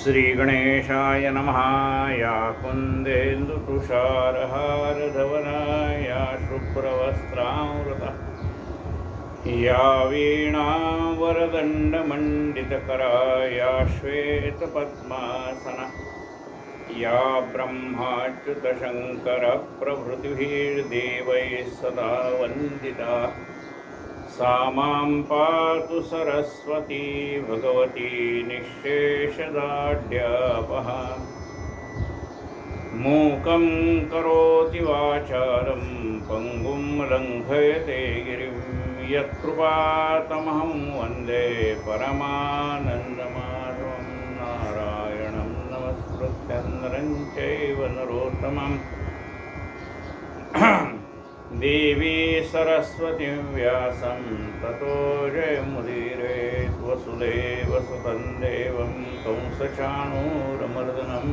श्रीगणेशाय नमः। या कुन्देन्दुतुषारहारधवना या शुभ्रवस्त्रावृता या वीणावरदण्डमण्डितकरा या श्वेतपद्मासना या ब्रह्माच्युतशङ्करप्रभृतिभिर्देवैः सदा वन्दिता सा मां पातु सरस्वती भगवती निःशेषदाढ्यापहा। मूकं करोति वाचालं पङ्गुं लङ्घयते गिरिं यत्कृपातमहं वन्दे परमानन्दमाधवं। नारायणं नमस्कृत्य नरं चैव नरोत्तमम् देवी सरस्वतीं व्यासं ततो जयमुदीरयेत्। वसुदेवसुतं देवं कंसचाणूरमर्दनं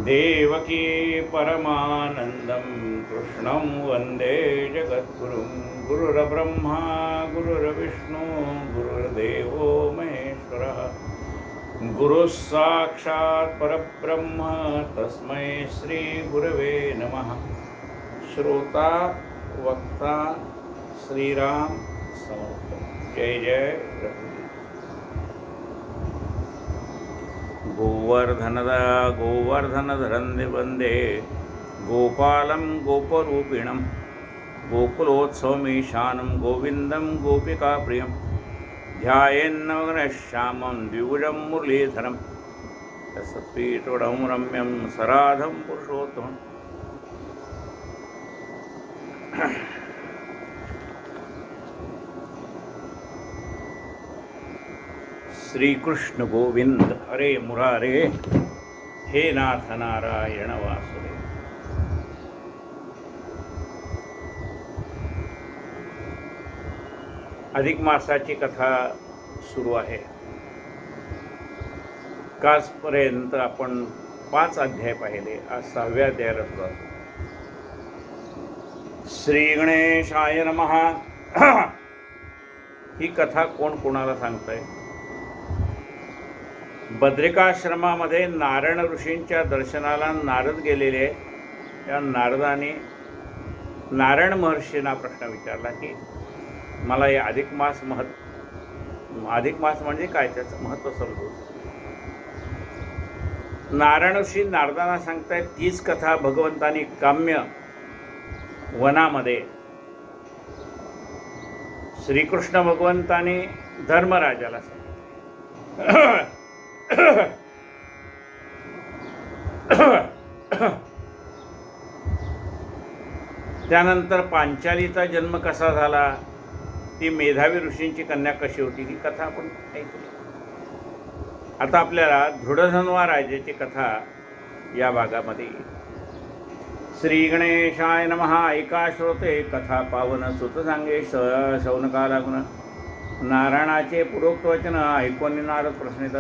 देवकी परमानन्दं कृष्णं वन्दे जगद्गुरुं। गुरुर्ब्रह्मा गुरुर्विष्णु गुरुर्देवो महेश्वरः गुरुः साक्षात् परब्रह्म तस्मै श्रीगुरवे नमः। श्रोता वक्ता श्रीराम समर्थ। जय जय रघुवीर। गोवर्धनदा गोवर्धनधरं वन्दे गोपालं गोपरूपिणं गोकुलोत्सवमीशानं गोविन्दं गोपिकाप्रियं ध्यायेन्नवग्नश्यामं द्विभुजं मुरलीधरं सत्पीठोडं रम्यं सराधं पुरुषोत्तमम्। श्री कृष्ण गोविंद हरे मुरारे हे नाथ नारायण वासुदेव। अधिक मासाची कथा सुरू आहे। कालपर्यंत आपण 5 अध्याय पाहिले, आज 6व्या अध्यायाला सुरुवात। श्री गणेशाय नमः। ही कथा कोण कोणाला सांगतंय? बद्रिकाश्रमामध्ये नारायण ऋषींच्या दर्शनाला नारद गेलेले। त्या नारदाने नारायण महर्षींना प्रश्न विचारला की मला हे अधिक मास म्हणजे काय, त्याचं महत्त्व समजू। नारायण ऋषी नारदांना सांगतायत तीच कथा भगवंतांनी काम्य वनामध्ये श्रीकृष्ण भगवंतांनी धर्मराजाला त्यानंतर पांचालीचा जन्म कसा झाला, ती मेधावी ऋषींची कन्या कशी होती, ही कथा आपण ऐकली। आता आपल्याला धृढधन्वा राजाची कथा या भागामध्ये। श्री गणेशाय नमः। ऐका श्रोते कथा पावन सुत सांगे शौनकाला गुण। नारायणाचे पुरोक्त वचन ऐकून नारद प्रश्नित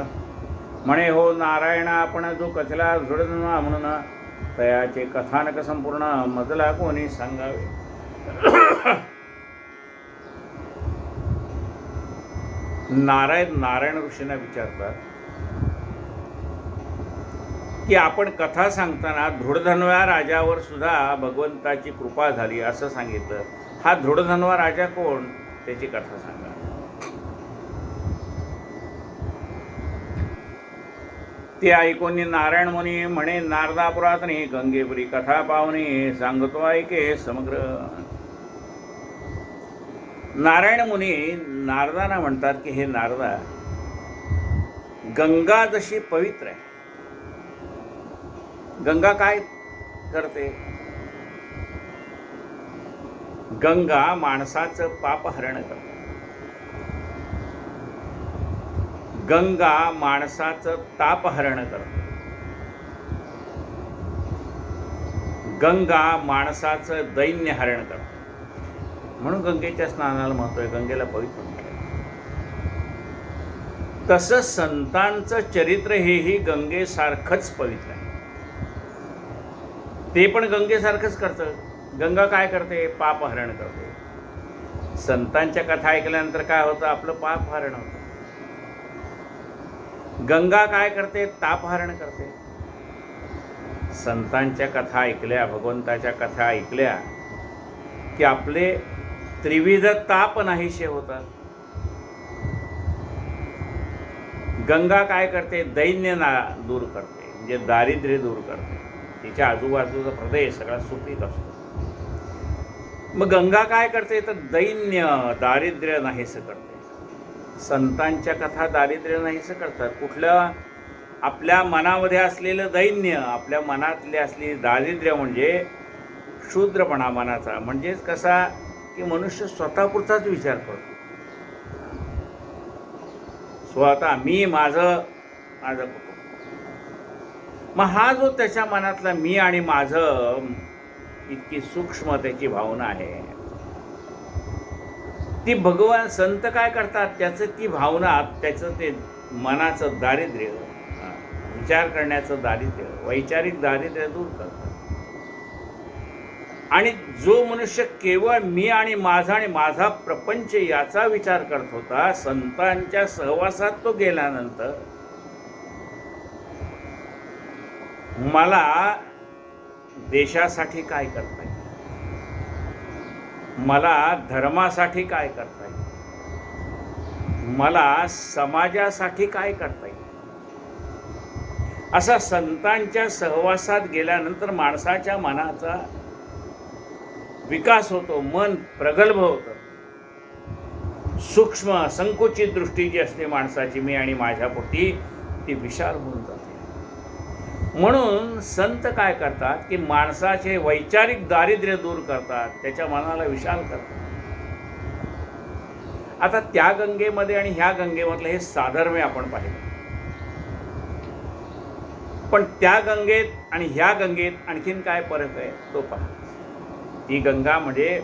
म्हणे, हो नारायण, आपण जो कथला धृढधन्वा म्हणून तयाचे कथानक संपूर्ण मजला कोणी सांगावे। नारायण ऋषींना विचारतात की आपण कथा सांगताना धृढधन्वा राजावर सुद्धा भगवंताची कृपा झाली असं सांगितलं। हा धृढधन्वा राजा कोण, त्याची कथा सांगा। ते ऐकून नारायण मुनी म्हणे, नारदापुरातनी गंगेपुरी कथा पावनी सांगतो ऐके समग्र। नारायण मुनी नारदांना म्हणतात की हे नारदा, गंगा जशी पवित्र आहे, गंगा काय करते? गंगा माणसाचं पापहरण करते। गंगा माणसाचं तापहरण करते। गंगा माणसाचं दैन्य हरण करते। म्हणून गंगेच्या स्नानाला महत्त्व आहे, गंगेला पवित्र म्हणतात। तसंच संतांचं चरित्र हेही गंगेसारखंच पवित्र आहे। ते पण गंगेसारखंच करतं। गंगा काय करते? पापहरण करते। संतांच्या कथा ऐकल्यानंतर काय होतं? आपलं पाप हरण होतं। गंगा काय करते? तापहरण करते. संतांच्या कथा ऐकल्या, भगवंताच्या कथा ऐकल्या की आपले त्रिविध ताप नाहीसे होतात. गंगा काय करते? दैन्य दूर करते, म्हणजे दारिद्र्य दूर करते. तिच्या आजूबाजूचा प्रदेश सगळा सुपीक असतो. मग गंगा काय करते? तर दैन्य दारिद्र्य नाहीसं करते. संतांच्या कथा दारिद्र्य नाहीसं करतात. कुठल्या? आपल्या मनामध्ये असलेलं दैन्य, आपल्या मनातले असलेली दारिद्र्य म्हणजे शूद्रपणा मनाचा. म्हणजेच कसा की मनुष्य स्वतःपुरताच विचार करतो. स्वतः मी, माझं कुटुंब. मग हा जो त्याच्या मनातला मी आणि माझं इतकी सूक्ष्म त्याची भावना आहे, ती भगवान संत काय करतात? त्याचं ती भावना, त्याचं ते मनाचं दारिद्र्य, विचार करण्याचं दारिद्र्य, वैचारिक दारिद्र्य दूर करतात. आणि जो मनुष्य केवळ मी आणि माझा प्रपंच याचा विचार करत होता, संतांच्या सहवासात तो गेल्यानंतर मला देशासाठी काय करता येईल, मला धर्मासाठी काय करता येईल, मला समाजासाठी काय करता येईल, असा संतांच्या सहवासात गेल्यानंतर माणसाच्या मनाचा विकास होतो. मन प्रगल्भ होतं. सूक्ष्म संकुचित दृष्टी जी असते माणसाची, मी आणि माझ्यापुरती, ती विशाल होऊन जाते. म्हणून संत काय करतात की माणसाचे वैचारिक दारिद्र्य दूर करतात, त्याच्या मनाला विशाल करतात. आता त्या गंगेमध्ये आणि ह्या गंगेमधलं हे साधर्म्य आपण पाहिलं. पण त्या गंगेत आणि ह्या गंगेत आणखीन काय फरक आहे तो पहा. ती गंगा म्हणजे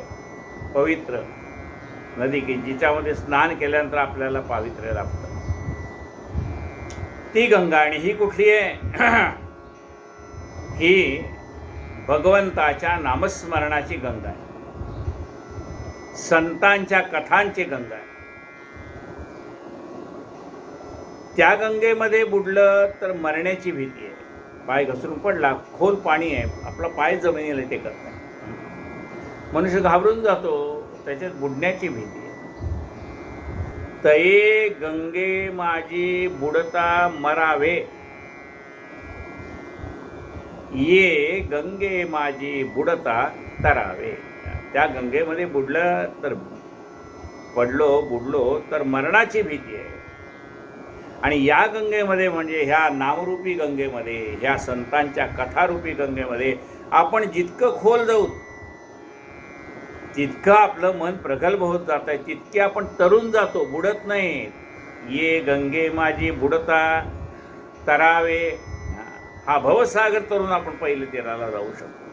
पवित्र नदी की जिच्यामध्ये स्नान केल्यानंतर आपल्याला पावित्र्य लाभतं, ती गंगा. आणि ही कुठली आहे? ही भगवंताच्या नामस्मरणाची गंगा आहे, संतांच्या कथांची गंगा आहे. त्या गंगेमध्ये बुडलं तर मरण्याची भीती आहे. पाय घसरून पडला, खोल पाणी आहे, आपला पाय जमिनीला टेकत नाही, मनुष्य घाबरून जातो, त्याच्यात बुडण्याची भीती आहे. तये गंगे माझी बुडता मरावे, ये गंगे माझी बुडता तरावे. त्या गंगेमध्ये बुडलं तर बुडलो तर मरणाची भीती आहे. आणि या गंगेमध्ये म्हणजे ह्या नामरूपी गंगेमध्ये, ह्या संतांच्या कथारूपी गंगेमध्ये आपण जितकं खोल जाऊ तितकं आपलं मन प्रगल्भ होत जात आहे, तितके आपण तरुण जातो, बुडत नाही. ये गंगे माझी बुडता तरावे, हा भवसागर तरुण आपण पहिले तीराला जाऊ शकतो.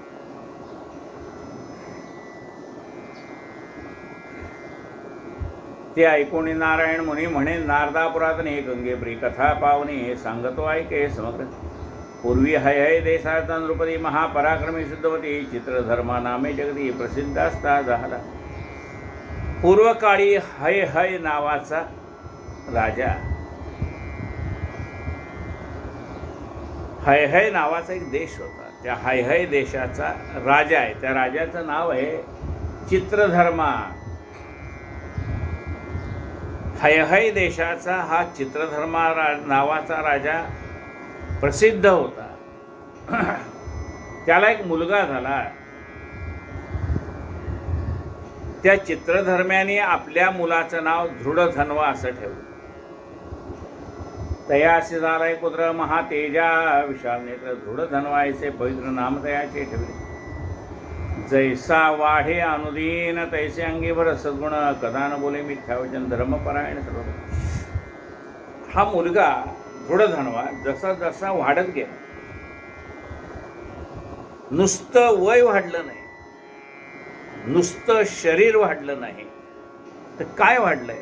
ते ऐकून नारायण मुनी म्हणे, नारदापुरातून हे गंगेप्री कथा पावनी, हे सांगतो ऐके समग्र. पूर्वी हय देशाचा नृपती, महापराक्रमी सिद्धवती, चित्रधर्मा नामे जगती प्रसिद्ध असता झाला. पूर्वकाळी हय नावाचा राजा, हय नावाचा एक देश होता. त्या हय देशाचा राजा आहे. त्या राजाचं नाव आहे चित्रधर्मा. हय देशाचा हा चित्रधर्मा नावाचा राजा प्रसिद्ध होता. त्याला एक मुलगा झाला. त्या चित्रधर्म्याने आपल्या मुलाचं नाव दृढधन्वा असं ठेवलं. तयासी झालाय पुत्र महातेजा, विशाल नेत्र दृढधन्वायचे पवित्र नाम तयाचे ठेवले. जैसा वाढे अनुदीन तैसे अंगी भर सद्गुण, कदा न बोले मिथ्यावचन धर्मपरायण सर्व. हा मुलगा दृढधन्वा जसा जसा वाढत गेला, नुसतं वय वाढलं नाही, नुसतं शरीर वाढलं नाही, तर काय वाढलंय?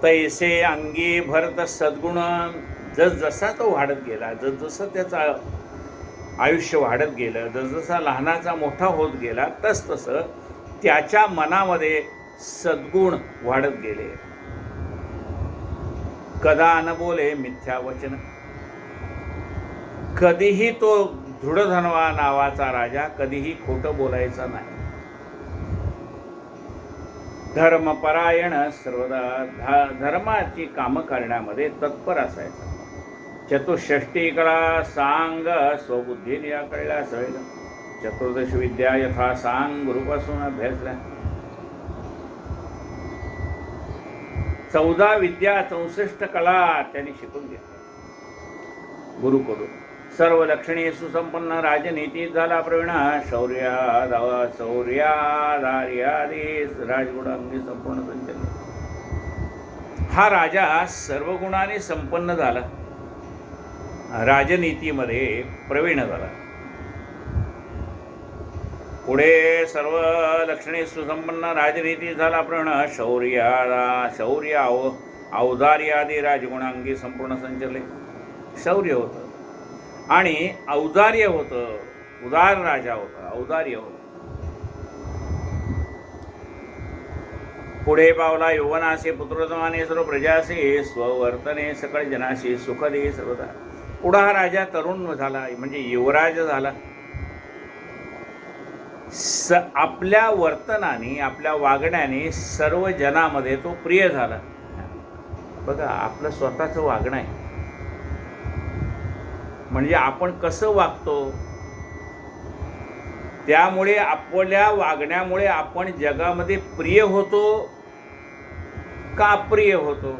तैसे अंगी भरत सद्गुण. जसजसा तो वाढत गेला, जसजसं त्याचं आयुष्य वाढत गेलं, जसजसा लहानाचा मोठा होत गेला, तसतसं त्याच्या मनामध्ये सद्गुण वाढत गेले. कदा न बोले मिथ्या वचन. कधीही तो धृढधन्वा नावाचा राजा कधीही खोटं बोलायचा नाही. धर्मपरायण सर्वदा धर्माची कामं करण्यामध्ये तत्पर असायचा. चतुष्षष्टी कळा सांग स्वबुद्धीने या कळल्या सवेला. चतुर्दश विद्या यथा सांग गुरुपासून अभ्यासल्या. 14 विद्या 64 कला त्यांनी शिकून घेतल्या गुरुकडून. सर्व लक्षणे सुसंपन्न राजनीतीत झाला प्रवीण. शौर्याधार्यादी राजगुणांगी संपूर्ण संचलन. हा राजा सर्व गुणाने संपन्न झाला, राजनीतीमध्ये प्रवीण झाला. पुढे सर्व लक्षणे सुसंपन्न राजनीती झाला प्रवीण. शौर्य औदार्यादी राजगुणांगी संपूर्ण संचले. शौर्य होतं आणि औदार्य होतं. उदार राजा होता, औदार्य होतं. पुढे पावला यौवनासे पुत्रत्वाने सर्व प्रजासे स्ववर्तने सकळ जनाशी सुख दे सर्वदा. पुढा हा राजा तरुण झाला, म्हणजे युवराज झाला. आपल्या वर्तनाने आपल्या वागण्याने सर्व जनामध्ये तो प्रिय झाला. बघा, आपलं स्वतःचं वागणं आहे, म्हणजे आपण कसं वागतो त्यामुळे आपल्या वागण्यामुळे आपण जगामध्ये प्रिय होतो का अप्रिय होतो.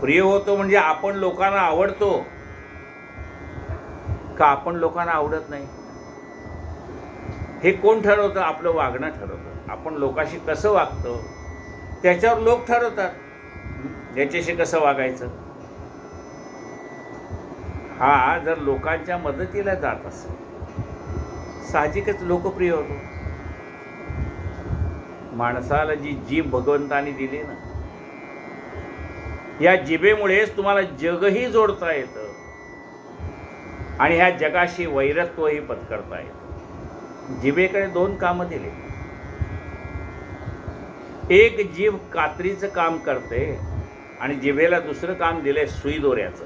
प्रिय होतो म्हणजे आपण लोकांना आवडतो का आपण लोकांना आवडत नाही. हे कोण ठरवतं? आपलं वागणं ठरवतं. आपण लोकांशी कसं वागतो त्याच्यावर लोक ठरवतात याच्याशी कसं वागायचं. हा जर लोकांच्या मदतीला जात असेल साहजिकच लोकप्रिय होतो. माणसाला जी जीभ भगवंताने दिली ना, या जिभेमुळेच तुम्हाला जगही जोडता येतं आणि ह्या जगाशी वैरत्वही पत्करता येतं. जिभेकडे 2 कामं दिले. एक जीभ कात्रीचं काम करते आणि जिभेला दुसरं काम दिलंय सुई दोऱ्याचं.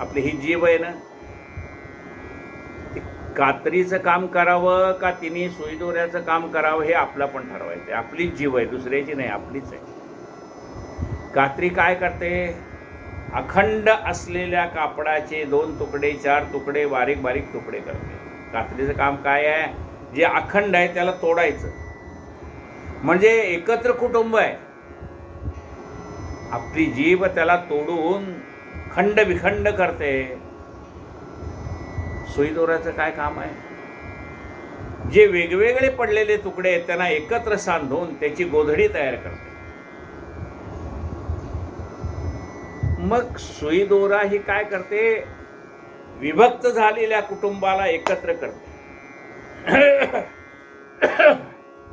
आपली ही जीभ आहे ना, ती कात्रीचं काम करावं का तिने सुई दोऱ्याचं काम करावं हे आपलं पण ठरवायचं. आपलीच जीभ आहे, दुसऱ्याची नाही, आपलीच आहे. कात्री काय करते? अखंड असलेल्या कापडाचे 2 तुकडे 4 तुकडे बारीक बारीक तुकडे करते. कात्रीचं काम काय आहे? जे अखंड आहे त्याला तोडायचं. म्हणजे एकत्र कुटुंब आहे. आपली जीभ त्याला तोडून खंड विखंड करते. सुई दोऱ्याचं काय काम आहे? जे वेगवेगळे पडलेले तुकडे आहेत त्यांना एकत्र सांधून त्याची गोधडी तयार करते. मग सुई दोरा ही काय करते? विभक्त झालेल्या कुटुंबाला एकत्र करते.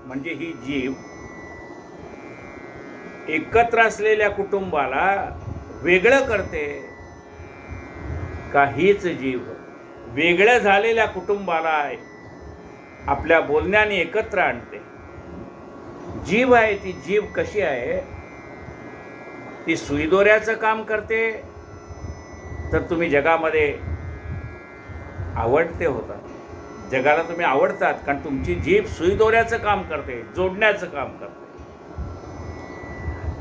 म्हणजे ही जीभ एकत्र असलेल्या कुटुंबाला वेगळं करते का हीच जीभ वेगळ्या झालेल्या कुटुंबाला आपल्या बोलण्याने एकत्र आणते. जीभ आहे ती जीभ कशी आहे? ती सुईदोऱ्याचं काम करते तर तुम्ही जगामध्ये आवडते होता. जगाला तुम्ही आवडतात कारण तुमची जीभ सुईदोऱ्याचं काम करते, जोडण्याचं काम करते.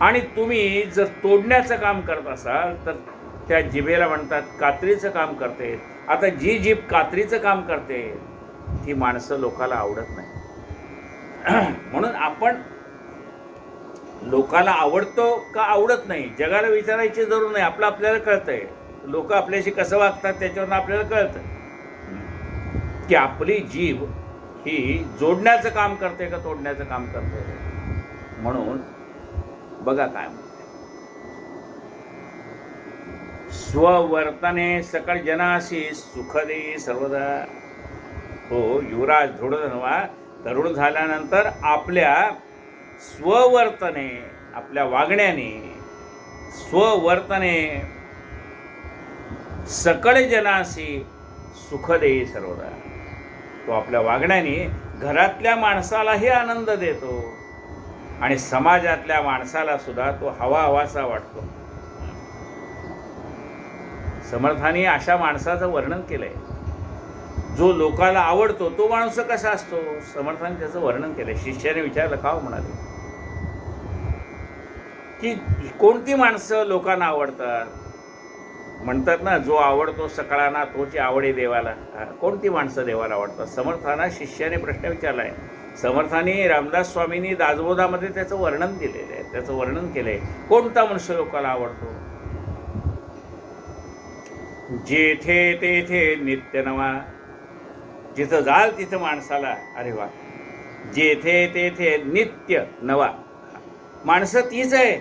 आणि तुम्ही जर तोडण्याचं काम करत असाल तर त्या जिभेला म्हणतात कात्रीचं काम करते. आता जी जीभ कात्रीचं काम करते ती माणसं लोकाला आवडत नाही. म्हणून आपण लोकाला आवडतो का आवडत नाही जगाला विचारायची जरूर नाही. आपलं आपल्याला कळतंय. लोक आपल्याशी कसं वागतात त्याच्यावरून आपल्याला कळतं की आपली जीभ ही जोडण्याचं काम करते का तोडण्याचं काम करते. म्हणून बघा काय म्हणते, स्ववर्तने सकळ जनाशी सुख दे सर्वदा. तो युवराज धृढधन्वा तरुण झाल्यानंतर आपल्या स्ववर्तने, आपल्या वागण्याने, स्ववर्तने सकळ जनाशी सुख दे सर्वदा. तो आपल्या वागण्याने घरातल्या माणसालाही आनंद देतो आणि समाजातल्या माणसाला सुद्धा तो हवा हवासा वाटतो. समर्थांनी अशा माणसाचं वर्णन केलंय, जो लोकाला आवडतो. तो माणूस कसा असतो? समर्थांनी त्याचं वर्णन केलंय. शिष्याने विचारलं, का म्हणाले की कोणती माणसं लोकांना आवडतात? म्हणतात ना, जो आवडतो सकळांना तोची आवडे देवाला. कोणती माणसं देवाला आवडतात? समर्थांना शिष्याने प्रश्न विचारलाय. समर्थांनी रामदास स्वामींनी दासबोधामध्ये त्याचं वर्णन दिलेलं आहे, त्याचं वर्णन केलंय. कोणता मनुष्य लोकाला आवडतो? जेथे तेथे नित्य नवा. जिथं जाल तिथं माणसाला, अरे वा, जेथे तेथे नित्य नवा. माणसं तीच आहे,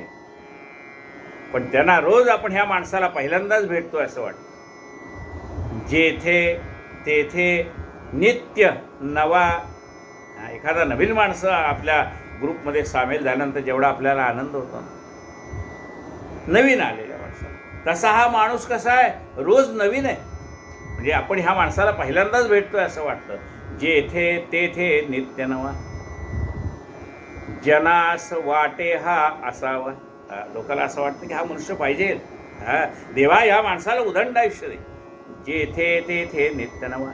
पण त्यांना रोज आपण ह्या माणसाला पहिल्यांदाच भेटतोय असं वाटतं. जेथे तेथे नित्य नवा. एखादा नवीन माणसं आपल्या ग्रुपमध्ये सामील झाल्यानंतर जेवढा आपल्याला आनंद होतो ना, नवीन आलेल्या माणसाला, तसा हा माणूस कसा आहे? रोज नवीन आहे. म्हणजे आपण ह्या माणसाला पहिल्यांदाच भेटतोय असं वाटतं. जेथे तेथे नित्य नवा. जनास वाटे हा असावा. लोकांना असं वाटतं की हा मनुष्य पाहिजे. देवा ह्या माणसाला उदंड आयुष्य दे. जेथे तेथे नित्य नवा.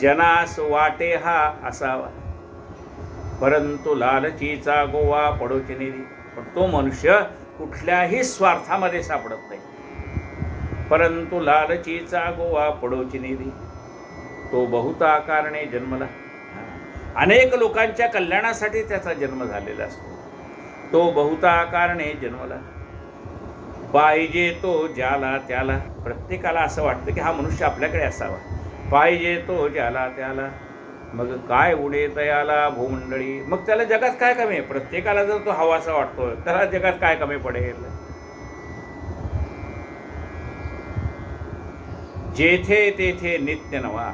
जनास वाटे हा असावा. परंतु लालचीचा गोवा पडोची निधी. पण तो मनुष्य कुठल्याही स्वार्थामध्ये सापडत नाही. परंतु लालचीचा गोवा पडोची निधी. तो बहुता कारणे जन्मला. अनेक लोकांच्या कल्याणासाठी त्याचा जन्म झालेला असतो. तो बहुता कारणे जन्मला. पाहिजे तो ज्याला त्याला. प्रत्येकाला असं वाटतं की हा मनुष्य आपल्याकडे असावा. पाहिजे तो ज्याला त्याला. मग काय उडे तयाला भूमंडळी. मग त्याला जगात काय कमी आहे? प्रत्येकाला जर तो हवासा वाटतोय, त्याला जगात काय कमी पडेल? जेथे तेथे नित्य नवा.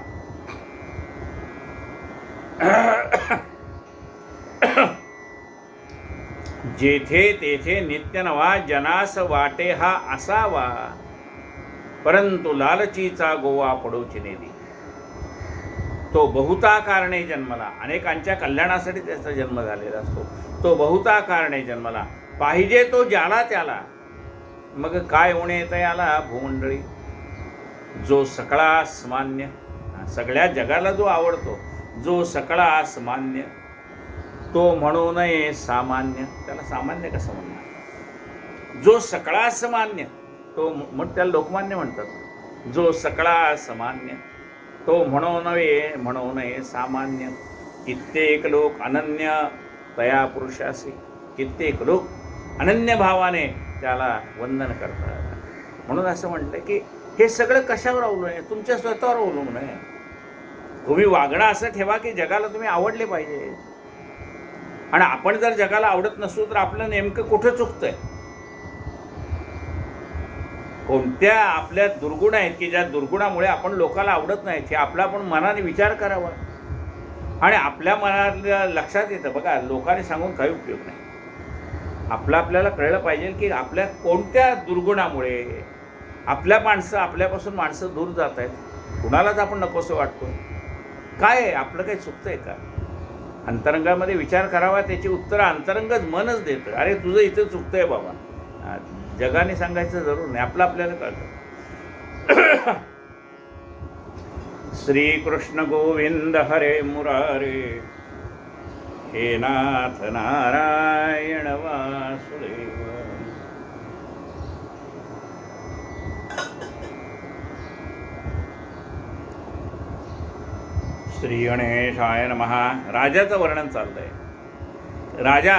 जेथे तेथे नित्य नवा. जनास वाटे हा असावा. परंतु लालचीचा गोवा पडोची नेदी. तो बहुता कारणे जन्मला. अनेकांच्या कल्याणासाठी त्याचा जन्म झालेला असतो. तो बहुता कारणे जन्मला. पाहिजे तो ज्याला त्याला. मग काय उणे तयाला भूमंडळी. जो सकळा सामान्य. सगळ्या जगाला जो आवडतो, जो सकळा सामान्य, तो म्हणू नये सामान्य. त्याला सामान्य कसं म्हणणार? जो सकळा सामान्य, तो मग त्याला लोकमान्य म्हणतात. जो सकळा सामान्य, तो म्हणू नये सामान्य. कित्येक लोक अनन्य तया पुरुषासी. कित्येक लोक अनन्य भावाने त्याला वंदन करतात. म्हणून असं म्हटलं की हे सगळं कशावर अवलंबून आहे? तुमच्या स्वतःवर अवलंबून आहे. तुम्ही वागणं असं ठेवा की जगाला तुम्ही आवडले पाहिजे. आणि आपण जर जगाला आवडत नसू तर आपलं नेमकं कुठं चुकतंय? कोणत्या आपल्या दुर्गुण आहेत की ज्या दुर्गुणामुळे आपण लोकाला आवडत नाहीत? हे आपला आपण मनाने विचार करावा. आणि आपल्या मनाला लक्षात येतं, बघा, लोकांनी सांगून काही उपयोग नाही. आपल्याला कळलं पाहिजे की आपल्या कोणत्या दुर्गुणामुळे आपल्यापासून माणसं दूर जात आहेत. कुणालाच आपण नकोसं वाटतो. काय आहे? आपलं काही चुकतंय का? अंतरंगामध्ये विचार करावा. त्याची उत्तरं अंतरंगच मनच देतं. अरे तुझं इथं चुकतंय बाबा. जगाने सांगायचं जरूर नाही, आपल्याला कळतं. श्रीकृष्ण गोविंद हरे मुरारे. हे नाथ नारायण वासुदेव. श्री गणेशाय नमः. राजाचं वर्णन चाललंय. राजा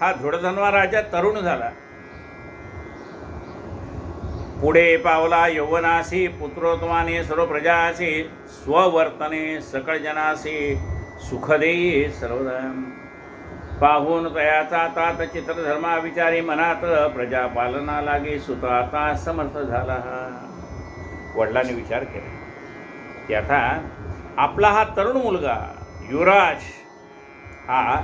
हा धृढधन्वा राजा तरुण झाला. पुढे पावला यौवनासी. पुत्रोत्माने सर्व प्रजासी. स्ववर्तने सकळ जनासी. सुखदेयी सर्वदा. पाहून तयाचा तात चित्रधर्मा विचारी मनात. प्रजा पालना लागे सुत आता समर्थ झाला. वडिलांनी विचार केला की आता आपला हा तरुण मुलगा युवराज हा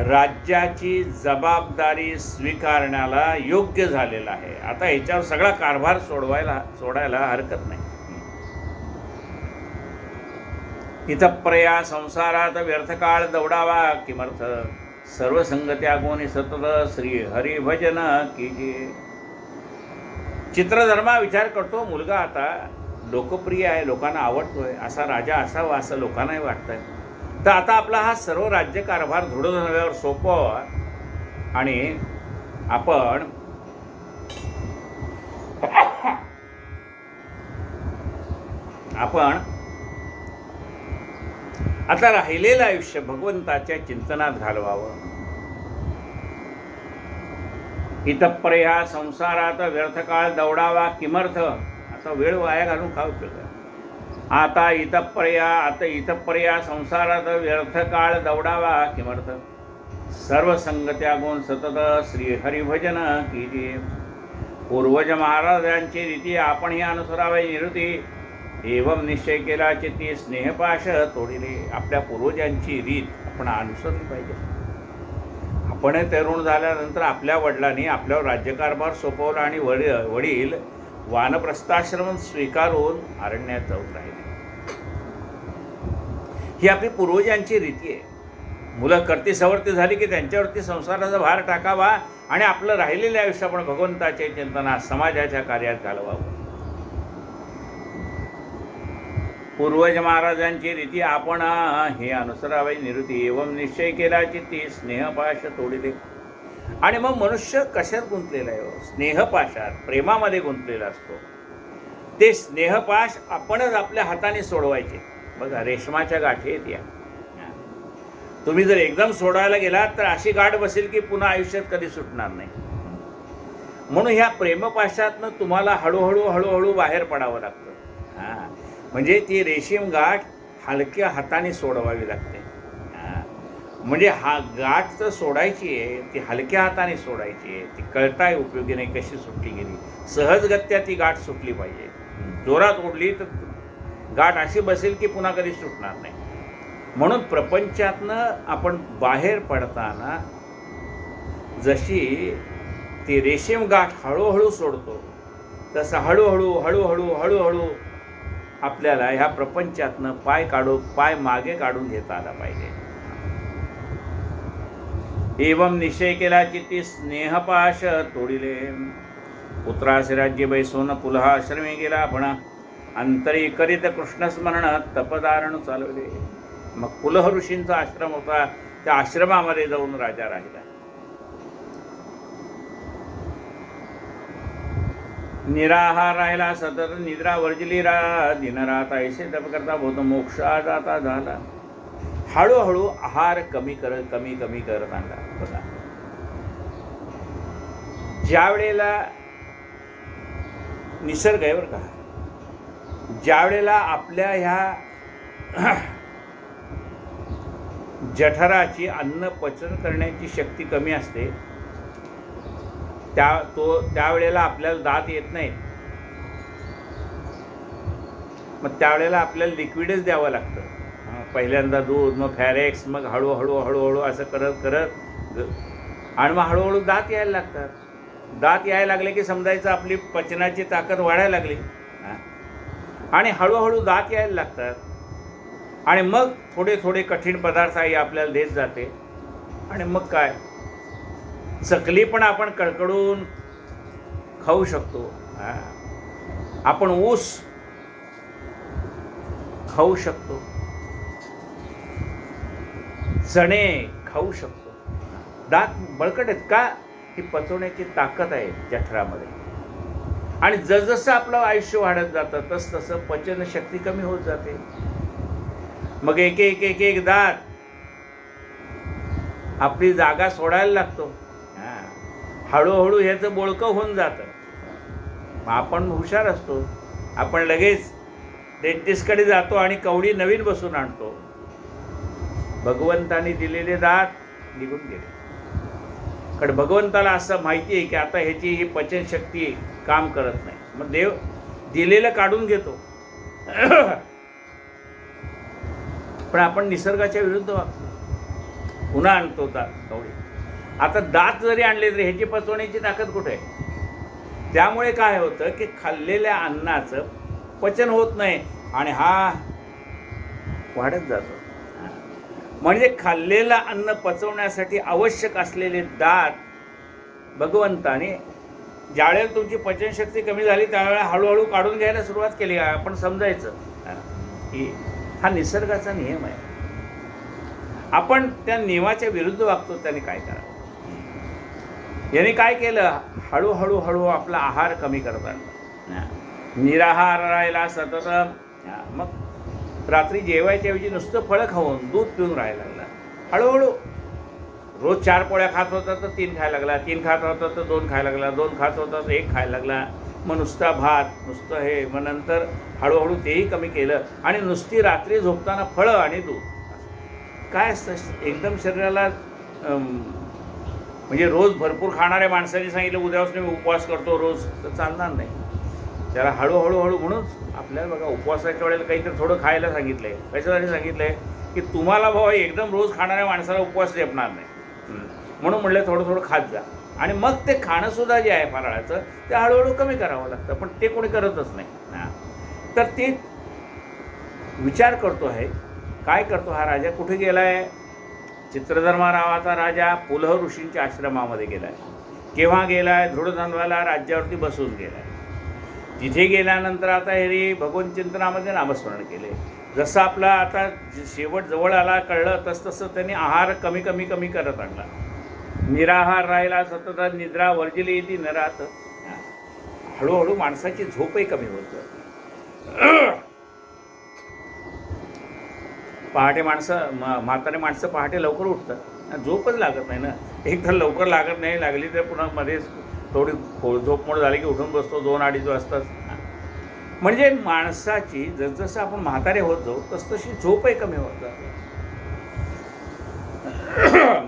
राज्याची जबाबदारी स्वीकारण्याला योग्य झालेला आहे. आता याच्यावर सगळा कारभार सोडायला हरकत नाही. इथं प्रया संसारात व्यर्थ काळ दौडावा किमर्थ. सर्व संग त्यागोनी सतत श्री हरी भजन कीजिए. चित्रधर्मा विचार करतो, मुलगा आता लोकप्रिय आहे, लोकांना आवडतोय, असा राजा असावा असं लोकांनाही वाटतंय. तर आता आपला हा सर्व राज्यकारभार धुडोधनव्यावर सोपवावा आणि आपण आता राहिलेलं आयुष्य भगवंताच्या चिंतनात घालवावं. इतपर्या संसारात व्यर्थ काळ दौडावा किमर्थ. आता वेळ वाया घालून काय उपयोग आहे. आता इतपर्या संसारात व्यर्थ काळ दौडावा किमर्थ. सर्व संग त्यागून सतत श्री हरिभजन कीजिए. पूर्वज महाराजांची रीती आपणही अनुसरावे निवृत्ती. एवं निश्चय केला चित्ती स्नेहपाश तोडिले. आपल्या पूर्वजांची रीत आपण अनुसरली पाहिजे. आपण तरुण झाल्यानंतर आपल्या वडिलांनी आपल्यावर राज्यकारभार सोपवला आणि वडील वानप्रस्थाश्रम स्वीकारून अरण्यात जाऊन राहिले. ही आपली पूर्वजांची रीती आहे. मुलं करती सवर्ती झाली की त्यांच्यावरती संसाराचा भार टाकावा आणि आपलं राहिलेले आयुष्य आपण भगवंताच्या चिंतनात समाजाच्या कार्यात घालवावं. पूर्वज महाराजांची रीती आपण हे अनुसरावे निवृत्ती. एवं निश्चय केला चित्ती स्नेहपाश तोडिले. आणि मग मनुष्य कशात गुंतलेला आहे? स्नेहपाशात, प्रेमामध्ये गुंतलेला असतो. ते स्नेहपाश आपणच आपल्या हाताने सोडवायचे. बघा, रेशमाच्या गाठी आहेत या. तुम्ही जर एकदम सोडायला गेलात तर अशी गाठ बसेल की पुन्हा आयुष्यात कधी सुटणार नाही. म्हणून ह्या प्रेमपाशातनं तुम्हाला हळूहळू बाहेर पडावं लागतं. म्हणजे ती रेशीम गाठ हलक्या हाताने सोडवावी लागते. म्हणजे हा गाठ तर सोडायची आहे, ती हलक्या हाताने सोडायची आहे. ती कळताय उपयोगी नाही कशी सुटली गेली. सहजगत्या ती गाठ सुटली पाहिजे. जोरात ओढली तर गाठ अशी बसेल की पुन्हा कधी सुटणार नाही. म्हणून प्रपंचातनं आपण बाहेर पडताना जशी ती रेशीम गाठ हळूहळू सोडतो, तसं हळूहळू आपल्याला ह्या प्रपंचातनं पाय मागे काढून घेता आला पाहिजे. एवं निश्चय केला चित्ती स्नेहपाश तोडिले. पुत्रास राज्य बैसून पुलहा आश्रमी गेला म्हणा. अंतरी करीत कृष्णस्मरण तपदारण चालवले. मग पुलह ऋषींचा आश्रम होता, त्या आश्रमामध्ये जाऊन राजा राहिला. निराहार राहिला, सतत निद्रा वर्जली दिनरात ऐसे तप करता बोध मोक्ष जाता झाला. हळूहळू आहार कमी करत आणला. बघा, ज्या वेळेला निसर्ग आहे बरं का, ज्या वेळेला आपल्या ह्या जठराची अन्न पचन करण्याची शक्ती कमी असते, त्यावेळेला आपल्याला दात येत नाही. मग त्यावेळेला आपल्याला लिक्विडच द्यावं लागतं. पहिल्यांदा दूध, मग फॅरेक्स, मग हळूहळू असं करत आणि मग हळूहळू दात यायला लागतात. दात यायला लागले की समजायचं आपली पचनाची ताकद वाढायला लागली. आणि हळूहळू दात यायला लागतात आणि मग थोडे कठीण पदार्थही आपल्याला देत जाते. आणि मग काय, चकली पण आपण कडकडून खाऊ शकतो. आपण ऊस खाऊ शकतो, चणे खाऊ शकतो. दात बळकट आहेत का? ही पचवण्याची ताकद आहे जठरामध्ये. आणि जसजसं आपलं आयुष्य वाढत जातं तसं पचनशक्ती कमी होत जाते. मग एक दात आपली जागा सोडायला लागतो. हळूहळू ह्याचं बोळकं होऊन जातं. मग आपण हुशार असतो, आपण लगेच डेंटिस्टकडे जातो आणि कवडी नवीन बसून आणतो. भगवंताने दिलेले दात निघून गेले. कारण भगवंताला असं माहिती आहे की आता ह्याची ही पचनशक्ती काम करत नाही. मग देव दिलेलं काढून घेतो. पण आपण निसर्गाच्या विरुद्ध वागतो, पुन्हा आणतो कवडी. आता दात जरी आणले तरी ह्याची पचवण्याची ताकद कुठे आहे? त्यामुळे काय होतं की खाल्लेल्या अन्नाचं पचन होत नाही आणि हा वाढत जातो. म्हणजे खाल्लेलं अन्न पचवण्यासाठी आवश्यक असलेले दात भगवंताने ज्यावेळेला तुमची पचनशक्ती कमी झाली त्यावेळेला हळूहळू काढून घ्यायला सुरुवात केली. आपण समजायचं की हा निसर्गाचा नियम आहे. आपण त्या नियमाच्या विरुद्ध वागतो. त्याने काय करावं? याने काय केलं? हळूहळू हळू आपला आहार कमी करत आणला. निराहार राहिला सतत. मग रात्री जेवायच्या ऐवजी नुसतं फळं खाऊन दूध पिऊन राहायला लागला. हळूहळू रोज 4 पोळ्या खात होता तर 3 खायला लागला, 3 खात होता तर 2 खायला लागला, 2 खात होता तर 1 खायला लागला. मग नुसता भात, नुसतं हे. मग नंतर हळूहळू तेही कमी केलं आणि नुसती रात्री झोपताना फळं आणि दूध. काय असतं एकदम शरीराला म्हणजे रोज भरपूर खाणाऱ्या माणसाने सांगितलं उद्यापासून मी उपवास करतो रोज, तर चालणार नाही. त्याला हळूहळू म्हणून आपल्याला बघा उपवासाच्या वेळेला काहीतरी थोडं खायला सांगितलं आहे. कशासाठी सांगितलं आहे? की तुम्हाला भाऊ एकदम रोज खाणाऱ्या माणसाला उपवास झेपणार नाही. म्हणून म्हटलं थोडं खात जा. आणि मग ते खाणंसुद्धा जे आहे फराळाचं ते हळूहळू कमी करावं लागतं. पण ते कोणी करतच नाही. तर ते विचार करतो आहे. काय करतो हा राजा? कुठे गेला आहे? चित्रधर्मा नावाचा राजा पुलह ऋषींच्या आश्रमामध्ये गेला आहे. केव्हा गेला आहे? धृढधन्वाला राज्यावरती बसून गेला आहे. तिथे गेल्यानंतर आता हे भगवंत चिंतनामध्ये नामस्मरण केले. जसं आपला आता शेवट जवळ आला कळलं तसं त्यांनी आहार कमी करत आणला. निराहार राहिला सतत. निद्रा वर्जिली येते न राहत. हळूहळू माणसाची झोपही कमी होतं. पहाटे म्हातारे माणसं पहाटे लवकर उठतात. झोपच लागत नाही ना. एक तर लवकर लागत नाही, लागली तर पुन्हा मध्येच थोडी झोपमोड झाली की उठून बसतो 2-2:30 वाजताच. म्हणजे माणसाची जसजसं आपण म्हातारे होत जाऊ तसतशी झोपही कमी होत जाते.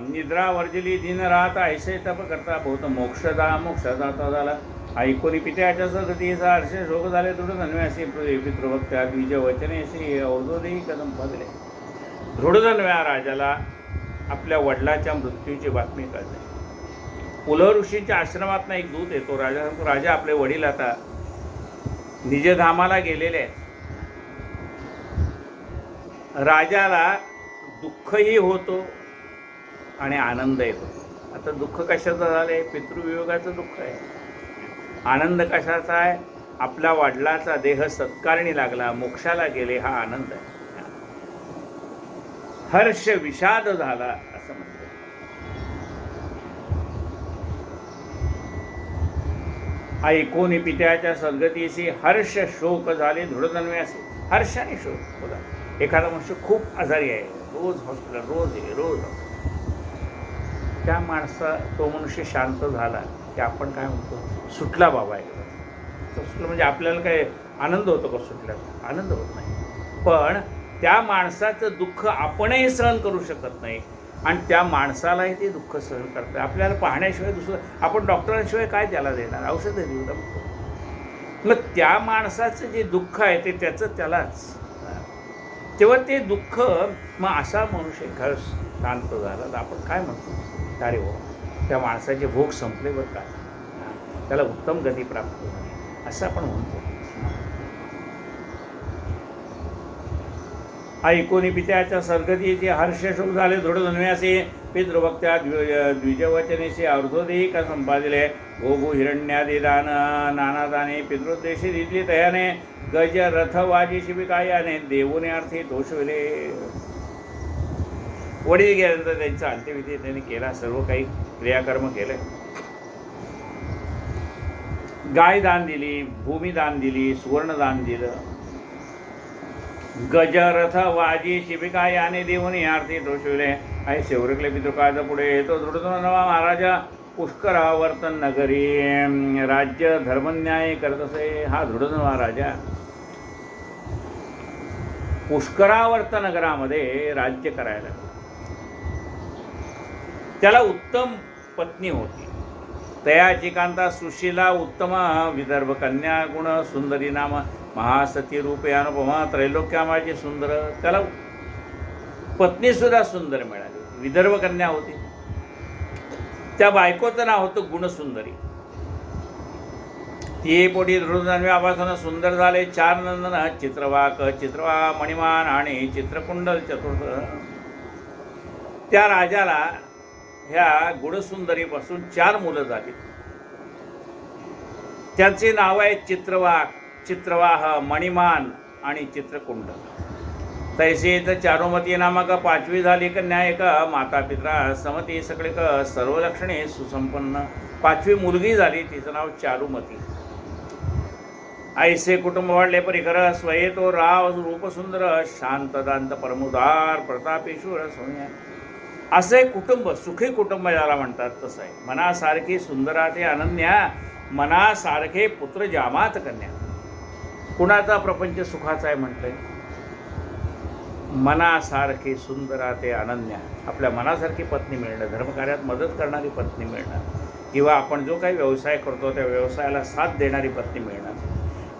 निद्रा वर्जली दिन राहत ऐसे तप करता बहुत मोक्षदाता झाला. ऐकोनी पित्याच्या सदतीचा हर्षे शोक झाले दृढधन्व्यासी पितृभक्त्या द्विज वचनेशी अवधोदेही कदम पदले. दृढधन्व्या राजाला आपल्या वडिलाच्या मृत्यूची बातमी कळते. पुलह ऋषींच्या आश्रमातनं एक दूत येतो. राजा आपले वडील आता निजधामाला गेलेले आहेत. राजाला दुःखही होतो आणि आनंदही होतो. आता दुःख कशाचं झालं आहे? पितृवियोगाचं दुःख आहे. आनंद कशाचा आहे? आपल्या वडिलाचा देह सत्कारणी लागला, मोक्षाला गेले, हा आनंद आहे. हर्ष विषाद झाला असं म्हणतो. ऐकोनी पित्याच्या सद्गतीशी हर्ष शोक झाले दृढधन्व्यासी. हर्ष आणि शोक. बघा एखादा मनुष्य खूप आजारी आहे, रोज हॉस्पिटल, रोज त्या तो मनुष्य शांत झाला की आपण काय म्हणतो? सुटला बाबा एकदा. सुटलं म्हणजे आपल्याला काय आनंद होतो का? सुटल्याचा आनंद होत नाही. पण त्या माणसाचं दुःख आपणही सहन करू शकत नाही आणि त्या माणसालाही ते दुःख सहन करतं. आपल्याला पाहण्याशिवाय दुसरं आपण डॉक्टरांशिवाय काय त्याला देणार? औषधं देऊ शकतो. मग त्या माणसाचं जे दुःख आहे ते त्याचं त्यालाच. तेव्हा ते दुःख मग असा मनुष्य खरं शांत झाला तर आपण काय म्हणतो? अरे हो त्या माणसाचे भोग संपले बरं का, त्याला उत्तम गती प्राप्त झाली असं आपण म्हणतो. ऐकोनी पित्याच्या सद्गतीचे हर्षशोक झाले दृढधन्व्यासी पितृभक्त्या द्विजवचनेशी अर्धोदेही का संपादिले. गोगो हिरण्यादी दान नानादाने पितृदेशी दिली तयाने गज रथ वाजी शिबिकायाने देवोने अर्थी दोषविले. वडील गेल्यानंतर त्यांचा अंत्यविधी त्यांनी केला. सर्व काही क्रियाकर्म केले. गाय दान दिली, भूमी दान दिली, सुवर्णदान दिलं. गजरथ वाजी शिबिका याने देवनी आरती दोषविले. आहे शेवरकले पितृकाळाचा पुढे येतो दृढधन्वा महाराजा पुष्करावर्तन नगरी राज्य धर्मन्याय करत असे. हा दृढधन्वा राजा पुष्करावर्त नगरामध्ये राज्य करायला. त्याला उत्तम पत्नी होती. तयाची कांता सुशीला उत्तम विदर्भ कन्या गुण सुंदरी नाम महासती रूपे अनुपमा त्रैलोक्यामाची सुंदर. त्याला पत्नीसुद्धा सुंदर मिळाली. विदर्भ कन्या होती. त्या बायकोचं नाव होतं गुणसुंदरी. ती पोटी दृढधन्व्यापासून सुंदर झाले. 4 नंदन चित्रवाक चित्रवा मणिमान आणि चित्रकुंडल चतुर्थ. त्या राजाला ह्या गुणसुंदरीपासून 4 मुलं झाली. त्यांचे नाव आहेत चित्रवाह, मणिमान आणि चित्रकुंड. तैसे तर चारुमती नामक 5वी झाली कन्या, एक माता पित्रा समती सगळे सर्व लक्षणे सुसंपन्न. 5वी मुलगी झाली, तिचं नाव चारुमती. ऐसे कुटुंब वाढले परिकर, स्वये तो राव रूपसुंदर, शांत दांत परमुदार प्रतापेश्वर सोन्या. असं एक कुटुंब, सुखी कुटुंब ज्याला म्हणतात तसं आहे. मनासारखी सुंदरा ते अनन्या, मनासारखे पुत्र जामात कन्या. कुणाचा प्रपंच सुखाचा आहे म्हटलंय? मनासारखी सुंदरा ते अनन्या. आपल्या मनासारखी पत्नी मिळणं, धर्मकार्यात मदत करणारी पत्नी मिळणं, किंवा आपण जो काही व्यवसाय करतो त्या व्यवसायाला साथ देणारी पत्नी मिळणं,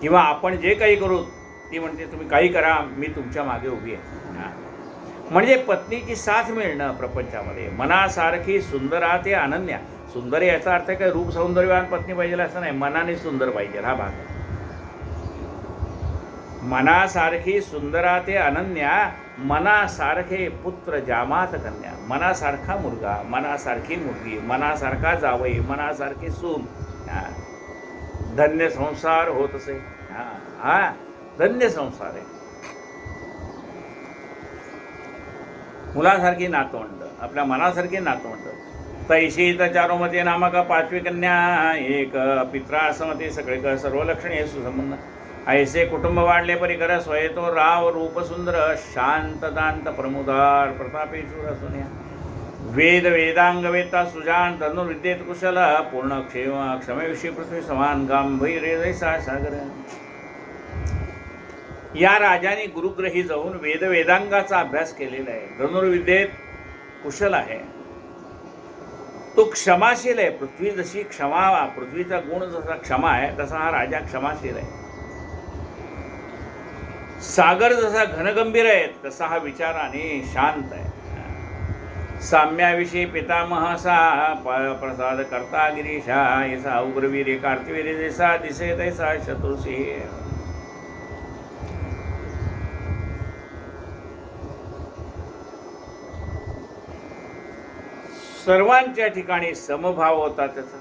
किंवा आपण जे काही करू ती म्हणते तुम्ही काही करा, मी तुमच्या मागे उभी आहे. म्हणजे पत्नीची साथ मिळणं प्रपंचामध्ये. मनासारखी सुंदरा ते अनन्या. सुंदर याचा अर्थ काय रूप सौंदर्यवान पत्नी पाहिजे असं नाही, मनाने सुंदर पाहिजे हा भाग आहे. मनासारखी सुंदरा ते अनन्या, मनासारखे पुत्र जामात कन्या. मनासारखा मुलगा, मनासारखी मुलगी, मनासारखा जावई, मनासारखी सून. धन्य संसार होत असे. हा धन्य संसार आहे. मुलासारखी नातवंड, आपल्या मनासारखी नातवंड. तैशी तर चारुमती नामक 5वी कन्या, एक पित्रा समती सगळे सर्व लक्षणे सुसंपन्न. ऐसे कुटुंब वाढले परिकर, स्वये तो राव रूपसुंदर, शांत दांत प्रमुदार प्रतापेश्वर सोन्या. वेद वेदांग वेता सुजान, धनुर्विद्येत कुशल, पूर्ण क्षमेविषयी पृथ्वी समान, गांभीर्य जैसा सागर. या राजाने गुरुग्रही जाऊन वेदांगाचा अभ्यास केलेला आहे. धनुर्विद्येत कुशल आहे, तो क्षमाशील आहे. पृथ्वी जशी पृथ्वीचा गुण जसा क्षमा आहे तसा हा राजा क्षमाशील आहे. सागर जसा घनगंभीर आहे तसा हा विचाराने शांत आहे. साम्याविषयी पितामहसा, प्रसाद करता गिरीशा, ऐसा उग्रवीर कार्तिवीर जैसा दिसे तैसा शत्रुसिंह. सर्वांच्या ठिकाणी समभाव होता त्याचा,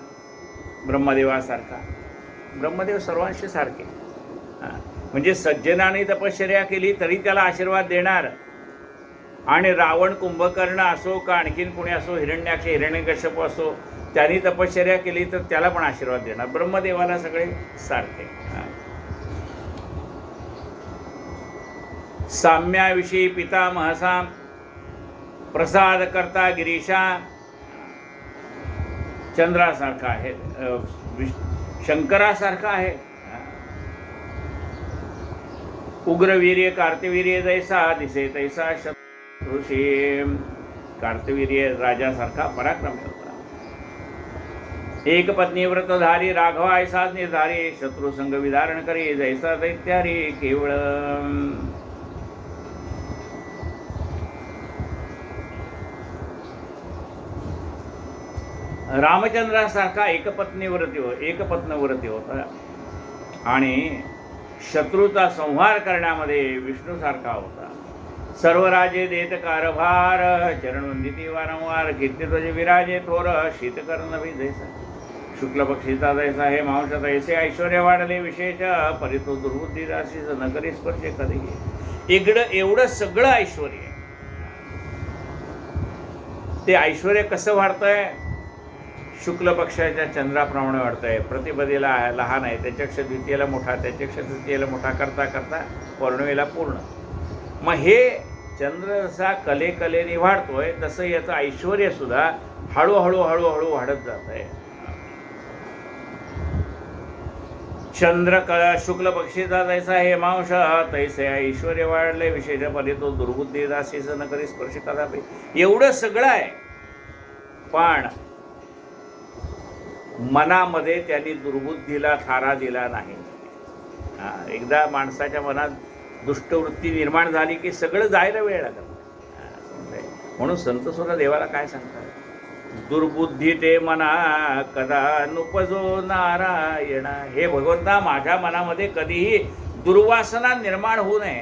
ब्रह्मदेवासारखा. ब्रह्मदेव सर्वांशी सारखे. म्हणजे सज्जनाने तपश्चर्या केली तरी त्याला आशीर्वाद देणार. आणि रावण, कुंभकर्ण असो का आणखीन कोणी असो, हिरण्याक्ष हिरण्यकश्यप असो, त्यांनी तपश्चर्या केली तर त्याला पण आशीर्वाद देणार. ब्रह्मदेवाला सगळे सारखे. साम्याविषयी पितामहसा, प्रसाद करता गिरीशा, चंद्रासारखा आहे, शंकरासारखा आहे. उग्रवीर्य कार्तिवीर्य जैसा दिसे तैसा शत्रुषी. कार्तिवीर्य राजासारखा पराक्रमी होता. एक पत्नी व्रतधारी राघवा ऐसा निर्धारी, शत्रुसंग विधारण करी जैसा दैत्यारी केवळ. रामचंद्रासारखा एकपत्नव्रती होता. आणि शत्रूचा संहार करण्यामध्ये विष्णूसारखा होता. सर्व राजे देत कारभार, चरणवंदिती वारंवार, कीर्तिध्वज विराजे थोर, शीतकर्ण जैसा. शुक्ल पक्षीचा जैसा हे मांस तैसे, ऐश्वर्य वाढले विशेष, परितो दुर्बुद्धी राशीच नगरी स्पर्श कधी. इकडं एवढं सगळं ऐश्वर. ते ऐश्वर कसं वाढतंय? शुक्ल पक्षाच्या चंद्राप्रमाणे वाढतंय. प्रतिपदेला लहान आहे, त्याच्यापेक्षा द्वितीयेला मोठा, त्याच्यापेक्षा तृतीयेला मोठा करता करता पौर्णिमेला पूर्ण. मग हे चंद्र जसा कलेने वाढतोय तसं याचं ऐश्वर सुद्धा हळूहळू वाढत जात आहे. चंद्र शुक्ल पक्षीचा जैसा हे मांस तैसे ऐश्वर्य वाढले विशेष, परितो दुर्बुद्धी दासीच न करी स्पर्श करा. एवढं सगळं आहे, पण मनामध्ये त्यांनी दुर्बुद्धीला थारा दिला नाही. एकदा माणसाच्या मनात दुष्टवृत्ती निर्माण झाली की सगळं जायला वेळ लागत. म्हणून संत सुद्धा देवाला काय सांगतात? दुर्बुद्धी ते मना कदा नुपजो नारायण. हे भगवंता, माझ्या मनामध्ये कधीही दुर्वासना निर्माण होऊ नये.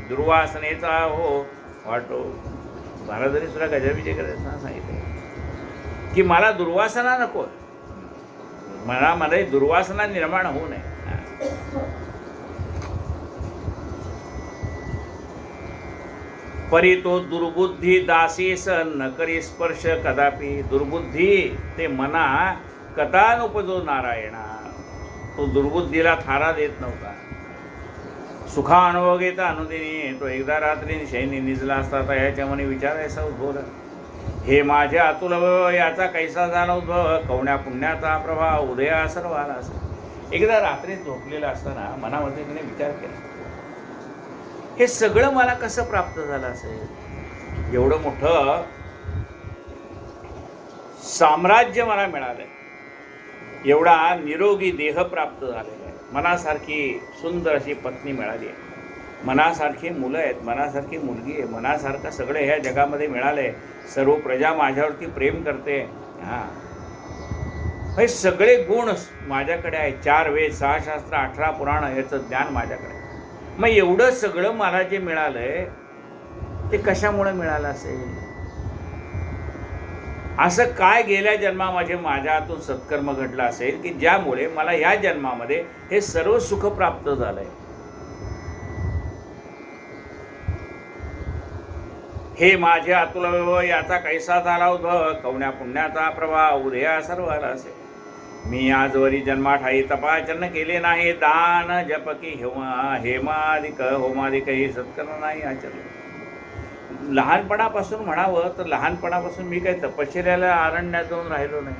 दुर्वासनेचा हो वाटो महाराजांनी सुद्धा गजाविजय करताना सांगितलं की मला दुर्वासना नको, मनामध्ये दुर्वासना निर्माण होऊ नये. परी तो दुर्बुद्धी दासीस न करी स्पर्श कदापि. दुर्बुद्धी ते मना कथा नुपजो नारायणा. तो दुर्बुद्धीला थारा देत नव्हता. सुखा अनुभव घेता अनुदिनी तो एकदा रात्री शयनी निजला असता तर याच्या मनी विचारायचा उद्भवला, हे माझे अतुल याचा कैसा झाला उद्भव. कवण्या पुण्याचा प्रभाव उदया सर्व आला असं. एकदा रात्री झोपलेला असताना मनामध्ये त्याने विचार केला, हे सगळं मला कसं प्राप्त झालं असेल. एवढं मोठं साम्राज्य मला मिळालंय, एवढा निरोगी देह प्राप्त झालेला आहे, मनासारखी सुंदर अशी पत्नी मिळाली आहे, मनासारखी मुलं आहेत, मनासारखी मुलगी आहे, मनासारखं सगळं ह्या जगामध्ये मिळालंय. सर्व प्रजा माझ्यावरती प्रेम करते. हे सगळे गुण माझ्याकडे आहे. 4 वेद 6 शास्त्र 18 पुराण याचं ज्ञान माझ्याकडे. मग एवढं सगळं मला जे मिळालंय ते कशामुळे मिळालं असेल. असं काय गेल्या जन्मामध्ये माझ्या हातून सत्कर्म घडला असेल की ज्यामुळे मला या जन्मामध्ये हे सर्व सुख प्राप्त झालंय. हे माझे अतुल याचा कैसा झाला उद्भव. कवण्या पुण्याचा प्रभाव उदया सर्व आला असेल. मी आजवरी जन्माठाई तपाचरण केले नाही. दान जप की हेमादिक होमादिक हे सत्कर्म नाही आचरले. लहानपणापासून म्हणावं तर लहानपणापासून मी काही तपश्चर्याला अरण्यात जाऊन राहिलो नाही.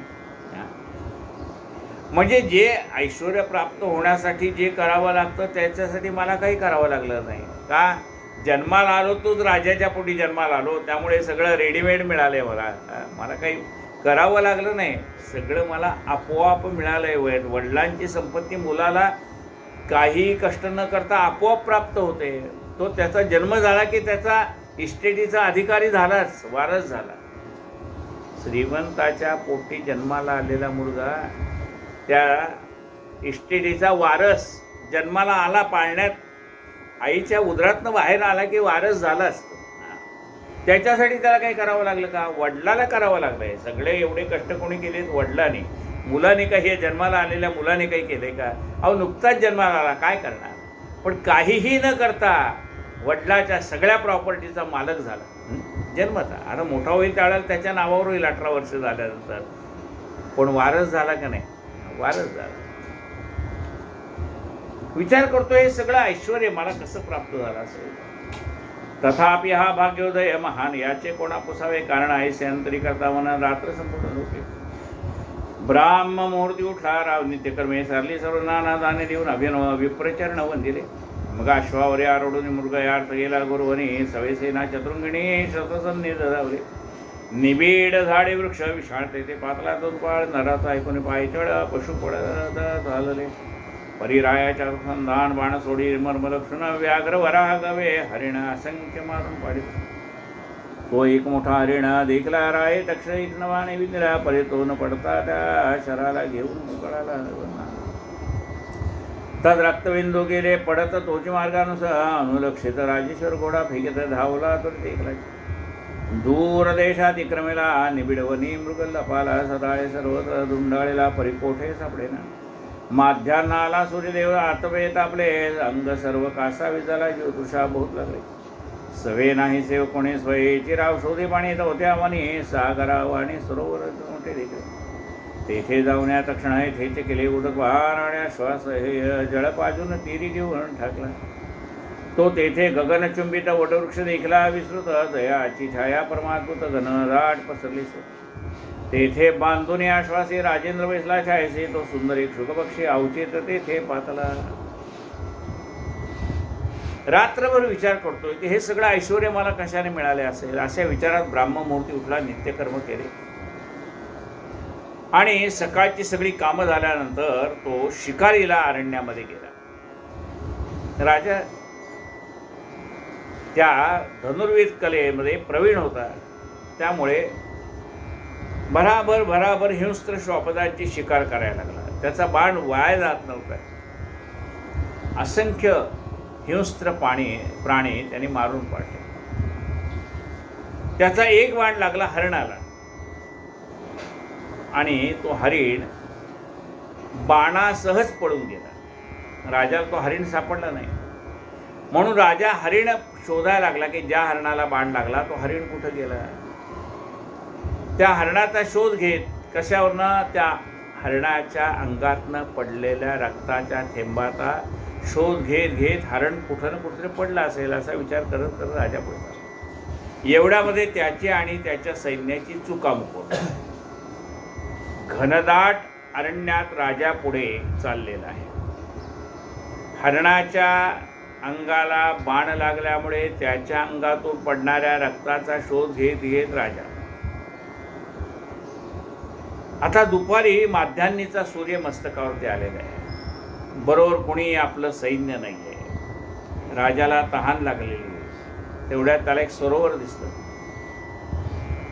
म्हणजे जे ऐश्वर प्राप्त होण्यासाठी जे करावं लागतं त्याच्यासाठी मला काही करावं लागलं नाही. का जन्माला आलो तोच राजाच्या पोटी जन्माला आलो, त्यामुळे सगळं रेडीमेड मिळालंय मला. मला काही करावं लागलं नाही, सगळं मला आपोआप मिळालंय. वडिलांची संपत्ती मुलाला काही कष्ट न करता आपोआप प्राप्त होते. तो त्याचा जन्म झाला की त्याचा इस्टेटीचा अधिकारी झालाच, वारस झाला. श्रीमंताच्या पोटी जन्माला आलेला मुलगा त्या इस्टेटीचा वारस जन्माला आला. पाळण्यात आईच्या उदरातनं बाहेर आला की वारस झाला असतो. त्याच्यासाठी त्याला काही करावं लागलं का? वडिलाला करावं लागलंय. सगळे एवढे कष्ट कोणी केलेत? वडिलांनी. मुलाने काही हे जन्माला आलेल्या मुलाने काही केलंय का? अहो नुकताच जन्माला आला, काय करणार? पण काहीही न करता वडिलाच्या सगळ्या प्रॉपर्टीचा मालक झाला जन्मता. आता मोठा होईल त्यावेळेला त्याच्या नावावर होईल 18 वर्ष झाल्यानंतर. पण वारस झाला का नाही? वारस झाला. विचार करतो हे सगळं ऐश्वर मला कसं प्राप्त झालं असेल. तथापि हा भाग्योदय महान याचे कोणा पुसावे. कारण आहे सेंतरी करता म्हणा रात्र संपूर्ण लोके. ब्राह्म मुहूर्ती उठला राव नित्यकर्मे सारली सर्व नाना दाने देऊन अभिनव विप्रचरण वंदिले. मग अश्वावरे आरोडून मृग यार्थ गेला गुरुवनी. सवेसेना चतुर्ंगिणी शतसन्नी धावले. निबीड झाडे वृक्ष विशाळ तेथे पातला दुर्पाळ. नराचा ऐकून पायचळ पशु पडत झालले. परिरायाच्या संधान बाण सोडी मर्मलक्षण व्याघ्र वराह गवे. हरिण असंख्य मारून पाडित. तो एक मोठा हरिण देखला राय तक्ष एक नवाने विंदला. परी तो न पडता त्या शराला घेऊन मुकळाला. तद रक्तबिंदू गेले पडत तोची मार्गानुसार. अनुलक्षित राजेश्वर घोडा फेकत धावला तर देखला. दूर देशात इक्रमेला निबिडवनी मृग लपाला. सदाळे सर्वत्र धुंडाळेला परिकोठे सापडेना. माध्यान्ह आला सूर्यदेव आतवेत आपले. अंग सर्व कासा विजाला जीव तुषा बहुत लागले. सवे नाही सेव कोणी स्वयेची राव शोधे पाणी होत्या मनी. सागरावाणी सरोवर मोठे देखले. तेथे जाऊन तक्षण तेथे केले उदक वाहन आणि श्वास हे जळ पाजून तिरी घेऊन ठाकला. तो तेथे गगनचुंबित वटवृक्ष देखला विस्तृत. दयाची छाया परमाद्भुत घनदाट पसरली. तेथे बांधून आश्वासी राजेंद्र बैसला छायसे. तो सुंदर एक शुकपक्षी अवचित तेथे पातला. रात्रभर विचार करतोय की हे सगळं ऐश्वर मला कशाने मिळाले असेल. अशा विचारात ब्राह्ममुहूर्ती उठला, नित्यकर्म केले आणि सकाळची सगळी कामं झाल्यानंतर तो शिकारीला अरण्यामध्ये गेला. राजा त्या धनुर्वेद कलेमध्ये प्रवीण होता, त्यामुळे भराभर हिंस्त्र श्वापदांची शिकार करायला लागला. त्याचा बाण वाया जात नव्हता. असंख्य हिंस्त्र प्राणी त्यांनी मारून पाडले. त्याचा एक बाण लागला हरणाला आणि तो हरिण बाणासहज पळून गेला. राजाला तो हरिण सापडला नाही. म्हणून राजा हरिण शोधायला लागला की ज्या हरणाला बाण लागला तो हरिण कुठं गेला. त्या हरणाचा शोध घेत कशावरनं, त्या हरणाच्या अंगातनं पडलेल्या रक्ताच्या थेंबाचा शोध घेत घेत हरण कुठं ना कुठेतरी पडला असेल असा विचार करत करत राजा पुढे. एवढ्यामध्ये त्याची आणि त्याच्या सैन्याची चुकामुक होती. घनदाट अरण्यात राजा पुढे चाललेला आहे. हरणाच्या अंगाला बाण लागल्यामुळे त्याच्या अंगातून पडणाऱ्या रक्ताचा शोध घेत घेत राजा. आता दुपारी माध्यान्नीचा सूर्य मस्तकावरती आलेला आहे. बरोबर कोणी आपलं सैन्य नाही आहे. राजाला तहान लागलेली आहे. तेवढ्यात त्याला एक सरोवर दिसतं.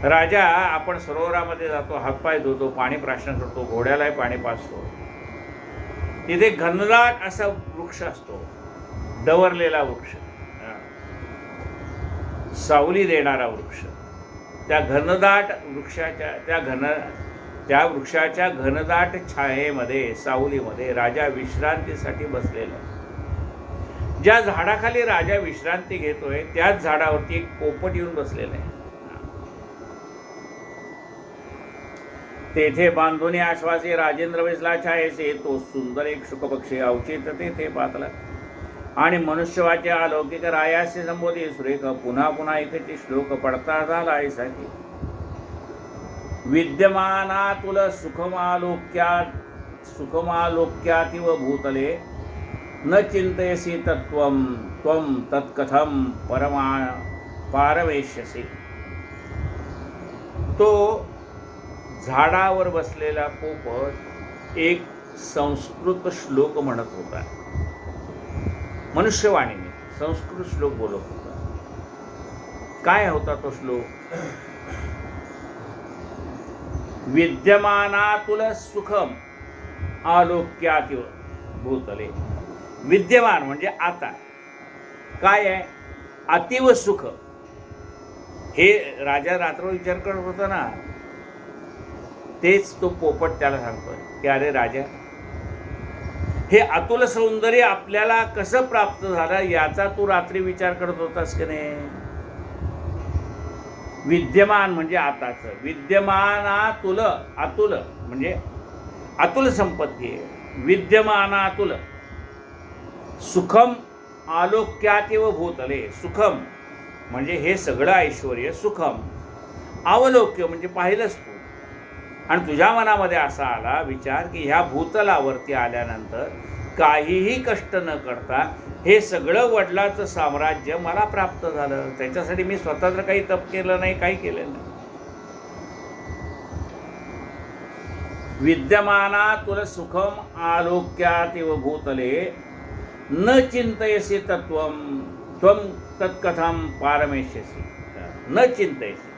राजा आपण सरोवरामध्ये जातो, हातपाय धुतो, पाणी प्राशन करतो, घोड्यालाही पाणी पाजतो. तिथे घनदाट असा वृक्ष असतो, डवरलेला वृक्ष, सावली देणारा वृक्ष. त्या घनदाट वृक्षाच्या त्या वृक्षाच्या घनदाट छायेमध्ये, सावलीमध्ये राजा विश्रांतीसाठी बसलेला आहे. ज्या झाडाखाली राजा विश्रांती घेतोय त्याच झाडावरती एक पोपट येऊन बसलेला आहे. तेथे बांधुनी आश्वासी राजेंद्र वेसला छायेचे तो सुंदर एक शुकपक्षी अवचित तेथे पातला आणि मनुष्यवाचे अलौकिक रायासे संबोधी सुरेख पुन्हा पुन्हा एकचे श्लोक पडता झाला ऐसाकी. विद्यमाना तुल सुखमालोक्यातिव भूतले न चिंतयसी तत्वं त्वं तत्कथं पारमेष्यसी. तो झाडावर बसलेला पोपट एक संस्कृत श्लोक म्हणत होता. मनुष्यवाणीने संस्कृत श्लोक बोलत होता. काय होता तो श्लोक? विद्यमानातुल सुखम आलोक्यातिव भूतले. विद्यमान म्हणजे आता. काय आहे? अतिव सुख. हे राजा रात्र विचार करत होता ना, तेच तो पोपट त्याला सांगतोय की अरे राजा, हे अतुल सौंदर्य आपल्याला कसं प्राप्त झालं याचा तू रात्री विचार करत होतास की नाही? विद्यमान म्हणजे आताच. विद्यमानातुल, अतुल म्हणजे अतुल संपत्ती आहे. विद्यमानातुल सुखम आलोक्यातिव भूतले. सुखम म्हणजे हे सगळं ऐश्वर्य. सुखम अवलोक्य म्हणजे पाहिलंच तू. आणि तुझ्या मनामध्ये असा आला विचार की ह्या भूतलावरती आल्यानंतर काहीही कष्ट न करता हे सगळं वडिलाचं साम्राज्य मला प्राप्त झालं. त्याच्यासाठी मी स्वतःच काही तप केलं नाही, काही केलं नाही. विद्यमाना तुला सुखम आलोक्यातिव भूतले न चिंतयसी तत्वं त्वं तत्कथं पारमेष्यसी. न चिंतयसी,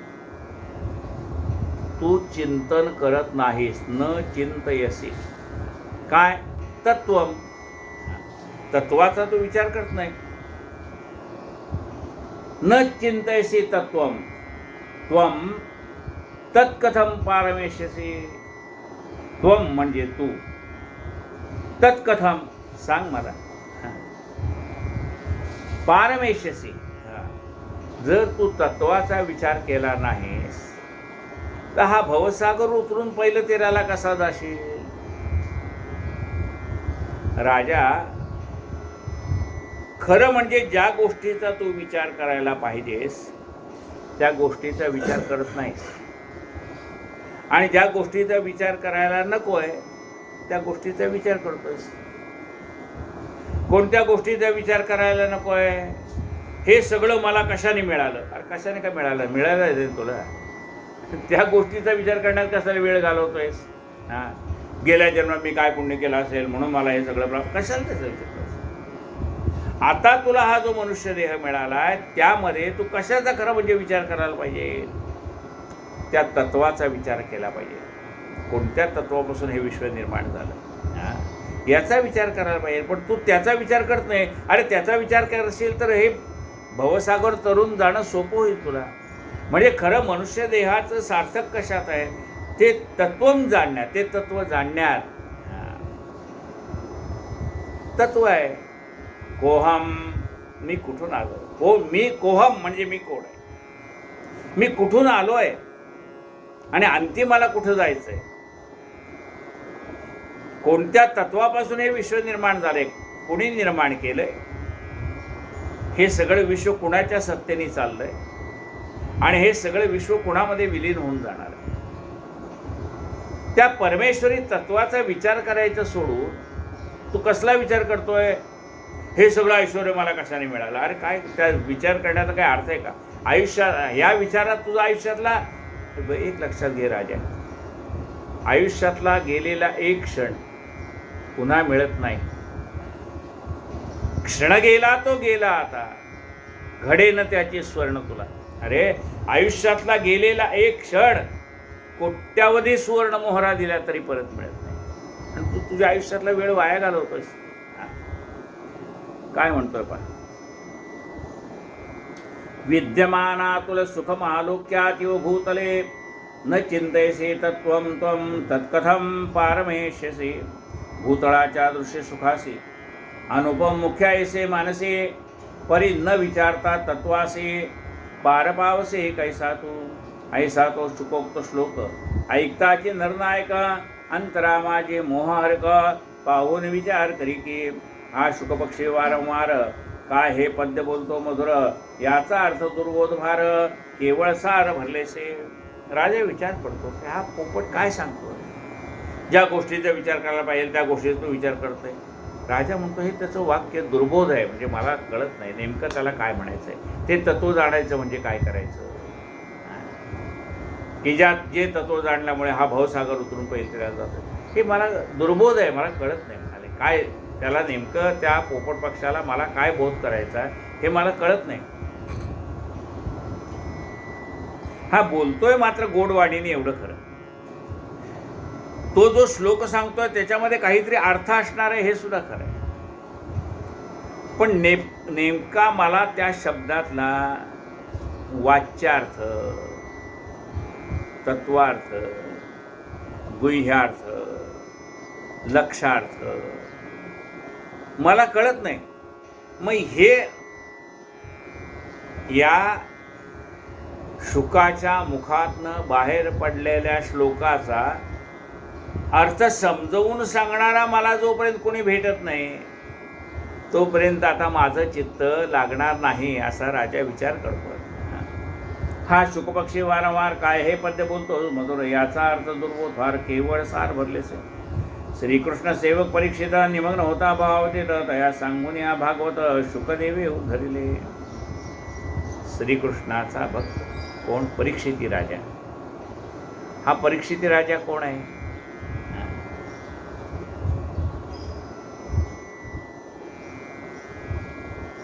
तू चिंतन करत नाहीस. न चिंतयसी काय? तत्वम, तत्वाचा तू विचार करत नाही. न चिंतयसी तत्वम त्वं तत्कथं पारमेष्यसी. त्वं म्हणजे तू, तत्कथं सांग मला. पारमेष्यसी, जर तू तत्वाचा विचार केला नाहीस तर हा भवसागर उतरून पहिलं तेराला कसा जाशील? राजा, खरं म्हणजे ज्या गोष्टीचा तू विचार करायला पाहिजेस त्या गोष्टीचा विचार करत नाहीस. आणि ज्या गोष्टीचा विचार करायला नकोय त्या गोष्टीचा विचार करतोस. कोणत्या गोष्टीचा विचार करायला नकोय? हे सगळं मला कशाने मिळालं? अरे कशाने काय मिळालं? मिळालं तुला. त्या गोष्टीचा विचार करण्यात कशाला वेळ घालवतोयस? गेल्या जन्मात मी काय पुण्य केलं असेल म्हणून मला हे सगळं प्राप्त. कशाला त्याचा विचार करतोस? आता तुला हा जो मनुष्य देह मिळाला आहे त्यामध्ये तू कशाचा खरं म्हणजे विचार करायला पाहिजे? त्या तत्वाचा विचार केला पाहिजे. कोणत्या तत्वापासून हे विश्व निर्माण झालं याचा विचार करायला पाहिजे. पण तू त्याचा विचार करत नाही. अरे त्याचा विचार करशील तर हे भवसागर तरुण जाणं सोपं होईल तुला. म्हणजे खरं मनुष्य देहाचं सार्थक कशात आहे? ते तत्वम जाणण्यात, ते तत्व जाणण्यात तत्व आहे. कोहम, मी कुठून आलो? हो, मी कोहम म्हणजे मी कोण आहे, मी कुठून आलोय आणि अंतिम मला कुठं जायचंय, कोणत्या तत्वापासून हे विश्व निर्माण झाले, कोणी निर्माण केलंय, हे सगळं विश्व कुणाच्या सत्तेने चाललंय आणि हे सगळं विश्व कुणामध्ये विलीन होऊन जाणार आहे. त्या परमेश्वरी तत्वाचा विचार करायचा सोडून तू कसला विचार करतोय? हे सगळं ऐश्वर मला कशाने मिळालं? अरे काय, त्या विचार करण्याचा काय अर्थ आहे का? आयुष्यात या विचारात तुझा आयुष्यातला एक लक्षात घे राजा, आयुष्यातला गेलेला एक क्षण पुन्हा मिळत नाही. क्षण गेला तो गेला, आता घडे न त्याची स्वर्ण तुला. अरे आयुष्यातला गेलेला एक क्षण कोट्यावधी सुवर्ण मोहरा दिल्या तरी परत मिळत नाही, आणि तू तुझ्या आयुष्यातला वेळ वाया घालवतोस. काय म्हणतोय पहा, विद्यमानातुल सुखमालोक्यातिव भूतले न चिंतयसे तत्वं त्वं तत्कथं पारमेष्यसे. भूतळाच्या दृश्य सुखासी अनुपम मुख्य ऐसे मानसे, परी न विचारता तत्वासे पारपावसे कैसा तू. ऐसा तो शुकोक्त श्लोक ऐकताचे नरनायक, अंतरा माझे मोहहरक पाहून विचार करी की. हा शुकपक्षी वारंवार काय हे पद्य बोलतो मधुर, याचा अर्थ दुर्बोध भार केवळ सार भरलेसे. राजा विचार पडतो की हा पोपट काय सांगतो, ज्या गोष्टीचा विचार करायला पाहिजे त्या गोष्टीचा तो विचार करतोय. राजा म्हणतो हे त्याचं वाक्य दुर्बोध आहे, म्हणजे मला कळत नाही नेमकं त्याला काय म्हणायचं आहे. ते तत्व जाणायचं म्हणजे काय करायचं, की ज्यात जे तत्व जाणल्यामुळे हा भवसागर उतरून पहिल्या जातो, हे मला दुर्बोध आहे, मला कळत नाही. म्हणाले काय त्याला नेमकं त्या पोपट पक्षाला मला काय बोध करायचा हे मला कळत नाही. हा बोलतोय मात्र गोडवाणीने, एवढं खरं. तो जो श्लोक सांगतोय त्याच्यामध्ये काहीतरी अर्थ असणार आहे हे सुद्धा खरं आहे, पण नेमका मला त्या शब्दातला वाच्यार्थ, तत्वार्थ, गुह्यार्थ, लक्षार्थ मला कळत नाही. मग हे या शुकाच्या मुखातनं बाहेर पडलेल्या श्लोकाचा अर्थ समजवून सांगणारा मला जोपर्यंत कोणी भेटत नाही तोपर्यंत आता माझं चित्त लागणार नाही, असा राजा विचार करतो. हा शुकपक्षी वारंवार काय हे पद्य बोलतो मधुर, याचा अर्थ दुर्बोध भार केवळ सार भरलेसे. श्रीकृष्ण सेवक परीक्षिता निमग्न होता भावते तया सांगून या भागवत शुकदेवे उद्धरिले. श्रीकृष्णाचा भक्त कोण? परीक्षिती राजा. हा परीक्षिती राजा कोण आहे?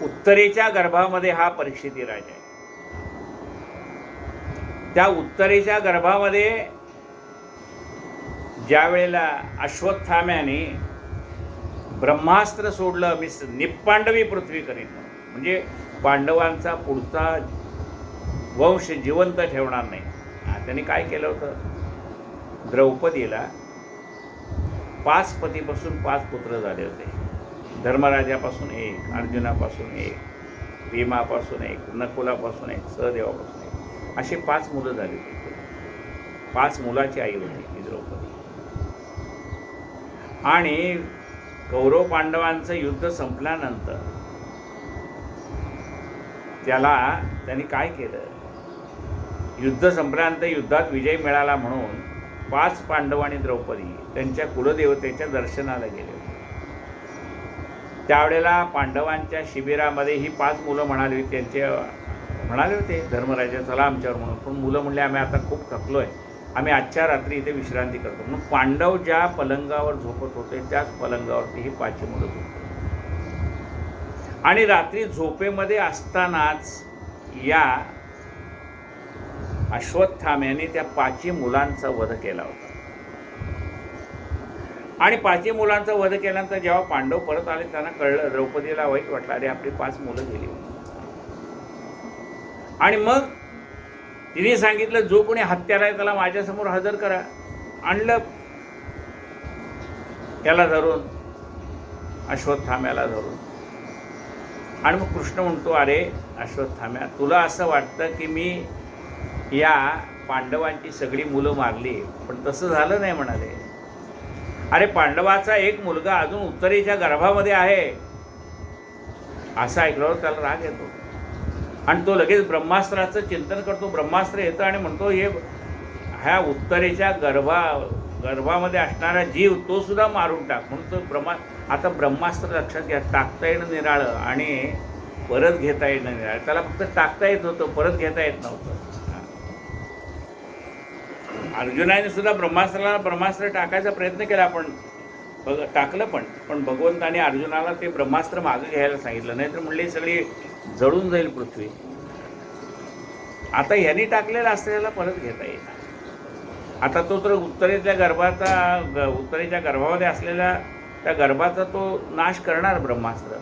उत्तरेच्या गर्भामध्ये हा परीक्षिती राजा आहे. त्या उत्तरेच्या गर्भामध्ये ज्या वेळेला अश्वत्थाम्याने ब्रह्मास्त्र सोडलं, मी निप्पांडवी पृथ्वी करीन, म्हणजे पांडवांचा पुढचा वंश जिवंत ठेवणार नाही. त्यांनी काय केलं होतं? द्रौपदीला 5 पतीपासून 5 पुत्र झाले होते. धर्मराजापासून 1, अर्जुनापासून 1, भीमापासून 1, नकुलापासून 1, सहदेवापासून 1, अशी 5 मुलं झाली होती. 5 मुलाची आई होती ही द्रौपदी. आणि कौरव पांडवांचं युद्ध संपल्यानंतर त्यांनी काय केलं? युद्ध संपल्यानंतर युद्धात विजय मिळाला म्हणून 5 पांडव आणि द्रौपदी त्यांच्या कुलदेवतेच्या दर्शनाला गेले होते. त्यावेळेला पांडवांच्या शिबिरामध्ये ही 5 मुलं म्हणाली होते धर्मराजा चला आमच्यावर म्हणून. पण मुलं म्हणले आम्ही आता खूप थकलोय, आम्ही आजच्या रात्री इथे विश्रांती करतो. म्हणून पांडव ज्या पलंगावर झोपत होते त्याच पलंगावरती ही 5 मुलं झोपत. आणि रात्री झोपेमध्ये असतानाच या अश्वत्थाम्याने त्या 5 मुलांचा वध केला होता. आणि 5 मुलांचा वध केल्यानंतर जेव्हा पांडव परत आले त्यांना कळलं, द्रौपदीला वाईट वाटलं, अरे आपली 5 मुलं गेली. आणि मग तिने सांगितलं जो कोणी हत्यारा आहे त्याला माझ्यासमोर हजर करा. आणलं याला धरून, अश्वत्थाम्याला धरून. आणि मग कृष्ण म्हणतो, अरे अश्वत्थाम्या, तुला असं वाटतं की मी या पांडवांची सगळी मुलं मारली, पण तसं झालं नाही म्हणाले. अरे पांडवाचा एक मुलगा अजून उत्तरेच्या गर्भामध्ये आहे. असं ऐकल्यावर त्याला राग येतो आणि तो लगेच ब्रह्मास्त्राचं चिंतन करतो. ब्रह्मास्त्र येतं आणि म्हणतो, हे ह्या उत्तरेच्या गर्भामध्ये असणारा जीव तो सुद्धा मारून टाक. म्हणून तो आता ब्रह्मास्त्र लक्षात घ्या, टाकता येणं निराळं आणि परत घेता येणं निराळं. त्याला फक्त टाकता येत होतं, परत घेता येत नव्हतं. अर्जुनाने सुद्धा ब्रह्मास्त्र टाकायचा प्रयत्न केला, पण टाकलं पण भगवंताने अर्जुनाला ते ब्रह्मास्त्र मागं घ्यायला सांगितलं. नाहीतर म्हणले सगळी जळून जाईल पृथ्वी. आता ह्यांनी टाकलेलं असलेला परत घेता येईल. आता तो तर उत्तरेच्या गर्भामध्ये असलेल्या त्या गर्भाचा तो नाश करणार ब्रह्मास्त्र.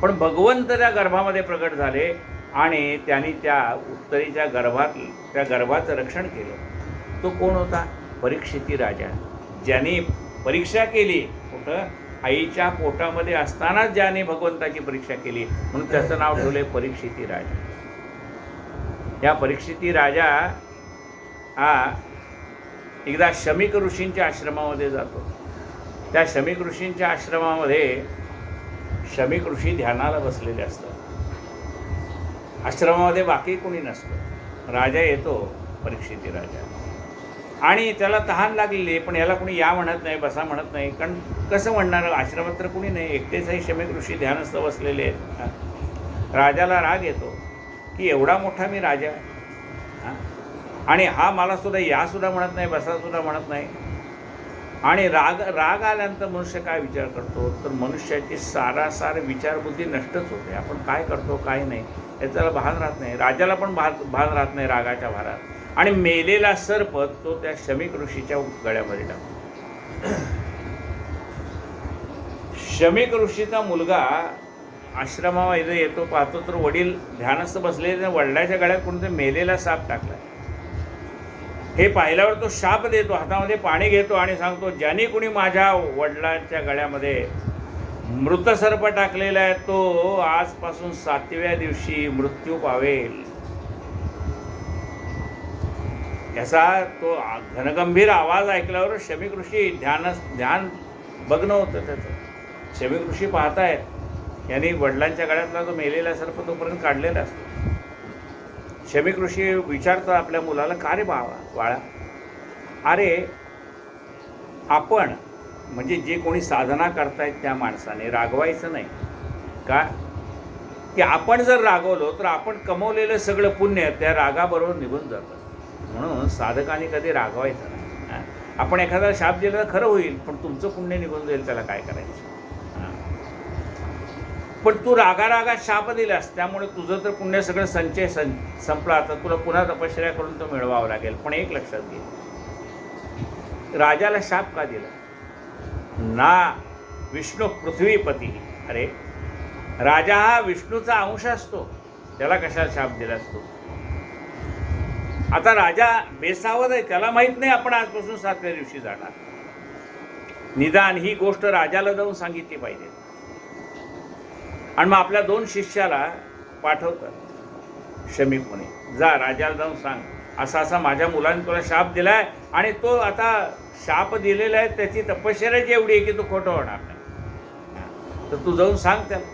पण भगवंत त्या गर्भामध्ये प्रकट झाले आणि त्यांनी त्या उत्तरेच्या त्या गर्भाचं रक्षण केलं. तो कोण होता? परीक्षिती राजा, ज्याने परीक्षा केली. कुठं? आईच्या पोटामध्ये असतानाच ज्याने भगवंताची परीक्षा केली, म्हणून त्याचं नाव ठेवलंय परीक्षिती राजा. या परीक्षिती राजा हा एकदा शमीक ऋषींच्या आश्रमामध्ये जातो. त्या शमीक ऋषींच्या आश्रमामध्ये शमीक ऋषी ध्यानाला बसलेले असतात. आश्रमामध्ये बाकी कोणी नसतं. राजा येतो, परीक्षिती राजा, आणि त्याला तहान लागलेली आहे, पण याला कोणी या म्हणत नाही, बसा म्हणत नाही. कारण कसं म्हणणार, आश्रमात तर कोणी नाही, एकटेचही शमीक ऋषी ध्यानस्थ बसलेले आहेत. राजाला राग येतो की एवढा मोठा मी राजा, आणि हा मला सुद्धा या सुद्धा म्हणत नाही, बसा सुद्धा म्हणत नाही. आणि राग आल्यानंतर मनुष्य काय विचार करतो, तर मनुष्याची सारासार विचारबुद्धी नष्टच होते. आपण काय करतो काय नाही याच्याला भान राहत नाही. राजाला पण भान राहत नाही रागाच्या भारात. आणि मेलेला सर्प तो त्या शमीक ऋषीच्या गळ्यामध्ये टाकतो. शमीक ऋषीचा मुलगा आश्रमामध्ये येतो, पाहतो तर वडील ध्यानस्थ बसलेले, वडिलाच्या गळ्यात कोणतं मेलेला साप टाकला. हे पाहिल्यावर तो शाप देतो, हातामध्ये पाणी घेतो आणि सांगतो, ज्याने कुणी माझ्या वडिलांच्या गळ्यामध्ये मृत सर्प टाकलेला आहे तो आजपासून 7व्या दिवशी मृत्यू पावेल. याचा तो घनगंभीर आवाज ऐकल्यावर शमीक ऋषी ध्यान बघणं होतं त्याचं. शमीक ऋषी पाहतायत, यांनी वडिलांच्या गळ्यातला तो मेलेला सर्प तोपर्यंत काढलेला असतो. शमीक ऋषी विचारतो आपल्या मुलाला, का रे बाळा, अरे आपण म्हणजे जे कोणी साधना करतायत त्या माणसाने रागवायचं नाही का? की आपण जर रागवलो तर आपण कमवलेलं सगळं पुण्य त्या रागाबरोबर निघून जातं. म्हणून साधकाने कधी रागवायचं नाही. आपण एखादा शाप दिला तर खरं होईल, पण तुमचं पुण्य निघून जाईल, त्याला काय करायचं. पण तू रागात शाप दिलास, त्यामुळे तुझं तर पुण्य सगळं संचय संपला. तर तुला पुन्हा तपश्चर्या करून तो मिळवावं लागेल. पण एक लक्षात घे, राजाला शाप का दिला? ना विष्णू पृथ्वीपती. अरे राजा हा विष्णूचा अंश असतो, त्याला कशाला शाप दिला असतो? आता राजा बेसावध आहे, त्याला माहीत नाही आपण आजपासून 7व्या दिवशी जाणार. निदान ही गोष्ट राजाला जाऊन सांगितली पाहिजे. आणि मग आपल्या 2 शिष्याला पाठवतात शमीक मुनी, जा राजाला जाऊन सांग, असा असा माझ्या मुलाने तुला शाप दिलाय आणि तो आता शाप दिलेला आहे त्याची तपश्चर्याची एवढी आहे की तो खोटं होणार नाही, तर तू जाऊन सांग त्याला.